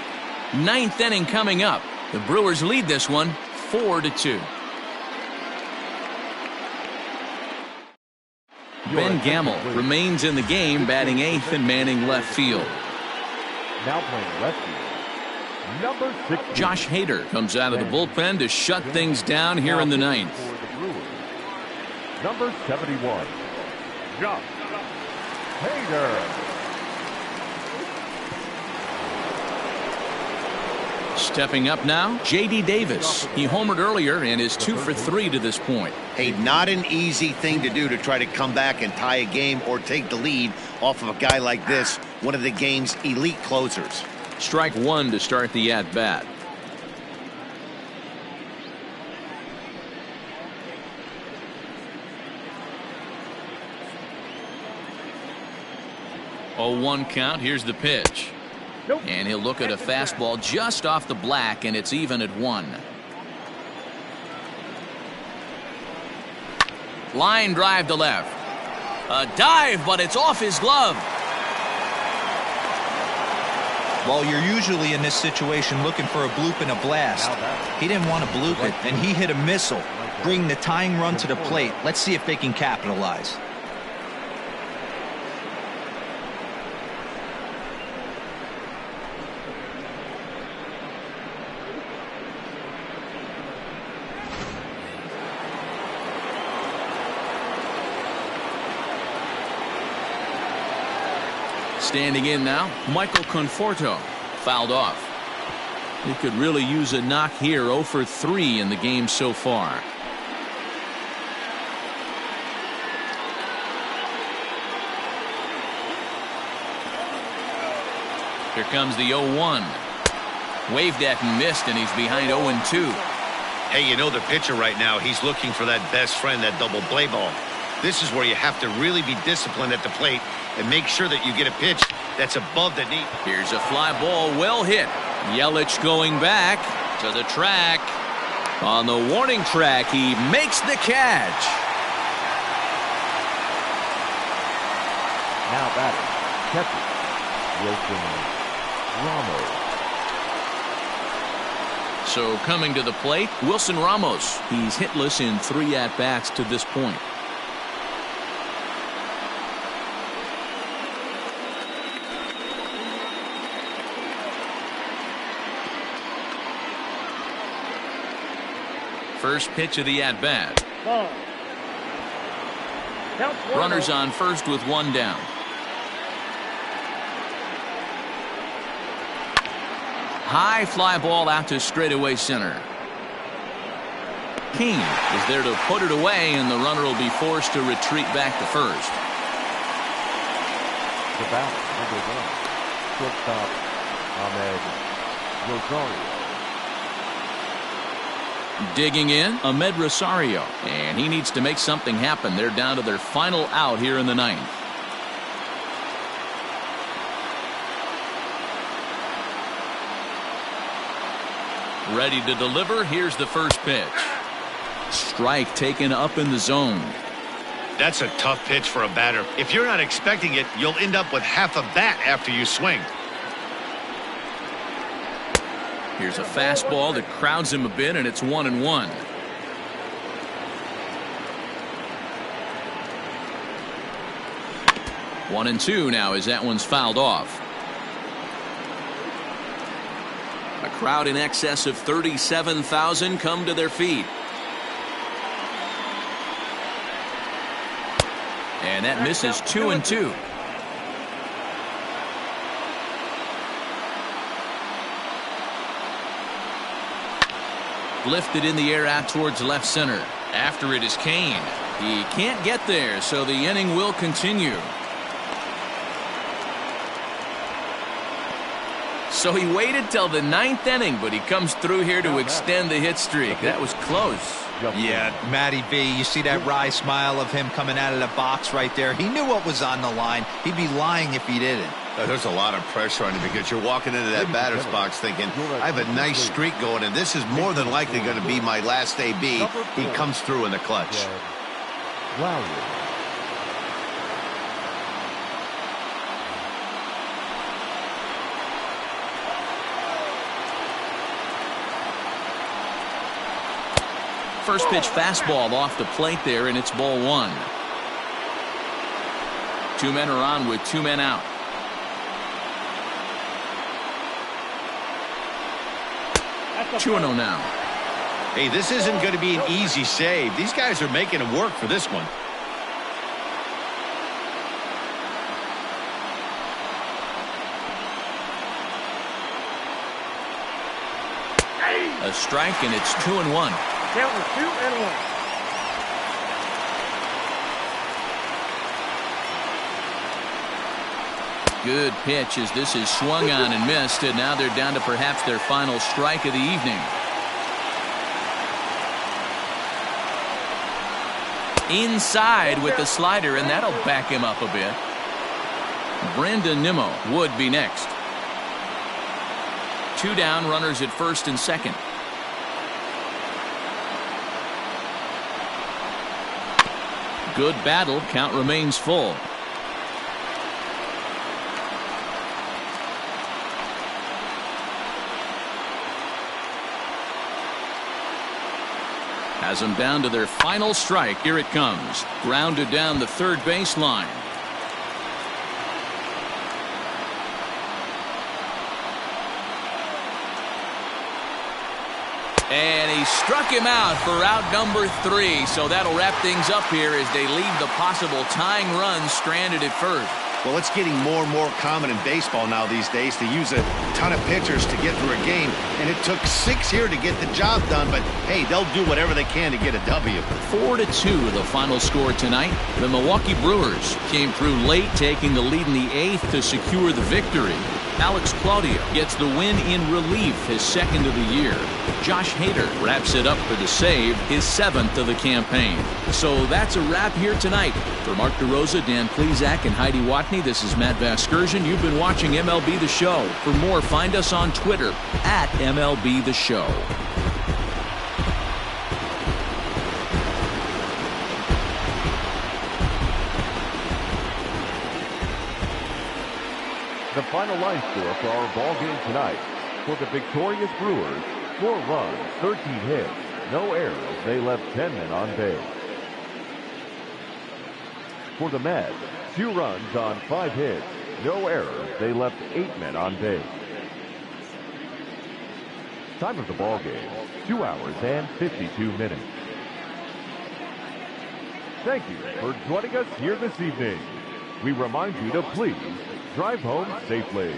Speaker 1: 9th inning coming up. The Brewers lead this one 4-2. Ben Gamble remains in the game, batting 8th and manning left field.
Speaker 4: Now playing left field. Number 6.
Speaker 1: Josh Hader comes out of the bullpen to shut things down here in the 9th.
Speaker 4: Number 71. Josh Hader.
Speaker 1: Stepping up now, J.D. Davis. He homered earlier and is 2 for 3 to this point.
Speaker 2: Hey, not an easy thing to do to try to come back and tie a game or take the lead off of a guy like this, one of the game's elite closers.
Speaker 1: Strike 1 to start the at-bat. Oh, 1 count. Here's the pitch. And he'll look at a fastball just off the black, and it's even at 1. Line drive to left. A dive, but it's off his glove.
Speaker 3: Well, you're usually in this situation looking for a bloop and a blast. He didn't want to bloop it, and he hit a missile, bringing the tying run to the plate. Let's see if they can capitalize.
Speaker 1: Standing in now, Michael Conforto, fouled off. He could really use a knock here. 0 for 3 in the game so far. Here comes the 0-1. Waved at and missed, and he's behind 0-2.
Speaker 2: Hey, you know the pitcher right now, he's looking for that best friend, that double play ball. This is where you have to really be disciplined at the plate and make sure that you get a pitch that's above the knee.
Speaker 1: Here's a fly ball, well hit. Yelich going back to the track. On the warning track, he makes the catch.
Speaker 4: Now batting, catcher, Wilson Ramos.
Speaker 1: So coming to the plate, Wilson Ramos. He's hitless in 3 at-bats to this point. First pitch of the at-bat. Runners on first with 1 down. High fly ball out to straightaway center. King is there to put it away, and the runner will be forced to retreat back to first.
Speaker 4: The batter, number 1, shortstop Ahmed Rosario.
Speaker 1: Digging in, Ahmed Rosario, and he needs to make something happen. They're down to their final out here in the 9th. Ready to deliver. Here's the first pitch. Strike taken up in the zone.
Speaker 2: That's a tough pitch for a batter. If you're not expecting it, you'll end up with half a bat after you swing.
Speaker 1: Here's a fastball that crowds him a bit, and it's 1-1. One and two now as that one's fouled off. A crowd in excess of 37,000 come to their feet. And that misses 2-2. Lifted in the air out towards left center. After it is Kane. He can't get there, so the inning will continue. So he waited till the 9th inning, but he comes through here to extend the hit streak. That was close.
Speaker 3: Yeah, Matty B, you see that wry smile of him coming out of the box right there. He knew what was on the line. He'd be lying if he didn't.
Speaker 2: There's a lot of pressure on you because you're walking into that batter's box thinking, I have a nice streak going, and this is more than likely going to be my last AB. He comes through in the clutch.
Speaker 4: Wow.
Speaker 1: First pitch fastball off the plate there, and it's ball 1. 2 men are on with 2 men out. That's 2-0 now.
Speaker 2: Hey, this isn't going to be an easy save. These guys are making him work for this one.
Speaker 1: A strike, and it's 2-1.
Speaker 6: Count was 2-1.
Speaker 1: Good pitch as this is swung on and missed, and now they're down to perhaps their final strike of the evening. Inside with the slider, and that'll back him up a bit. Brandon Nimmo would be next. 2 down, runners at first and second. Good battle, count remains full. Has them down to their final strike. Here it comes. Grounded down the third baseline. And he struck him out for out number 3. So that'll wrap things up here as they leave the possible tying run stranded at first.
Speaker 2: Well, it's getting more and more common in baseball now these days to use a ton of pitchers to get through a game. And it took 6 here to get the job done. But, hey, they'll do whatever they can to get a W.
Speaker 1: 4-2 the final score tonight. The Milwaukee Brewers came through late, taking the lead in the 8th to secure the victory. Alex Claudio gets the win in relief, his second of the year. Josh Hader wraps it up for the save, his 7th of the campaign. So that's a wrap here tonight. For Mark DeRosa, Dan Plesac, and Heidi Watney, this is Matt Vasgersian. You've been watching MLB The Show. For more, find us on Twitter at MLB The Show.
Speaker 4: The final line score for our ball game tonight. For the victorious Brewers, 4 runs, 13 hits, no errors. They left 10 men on base. For the Mets, 2 runs on 5 hits, no errors. They left 8 men on base. Time of the ball game, 2 hours and 52 minutes. Thank you for joining us here this evening. We remind you to please drive home safely.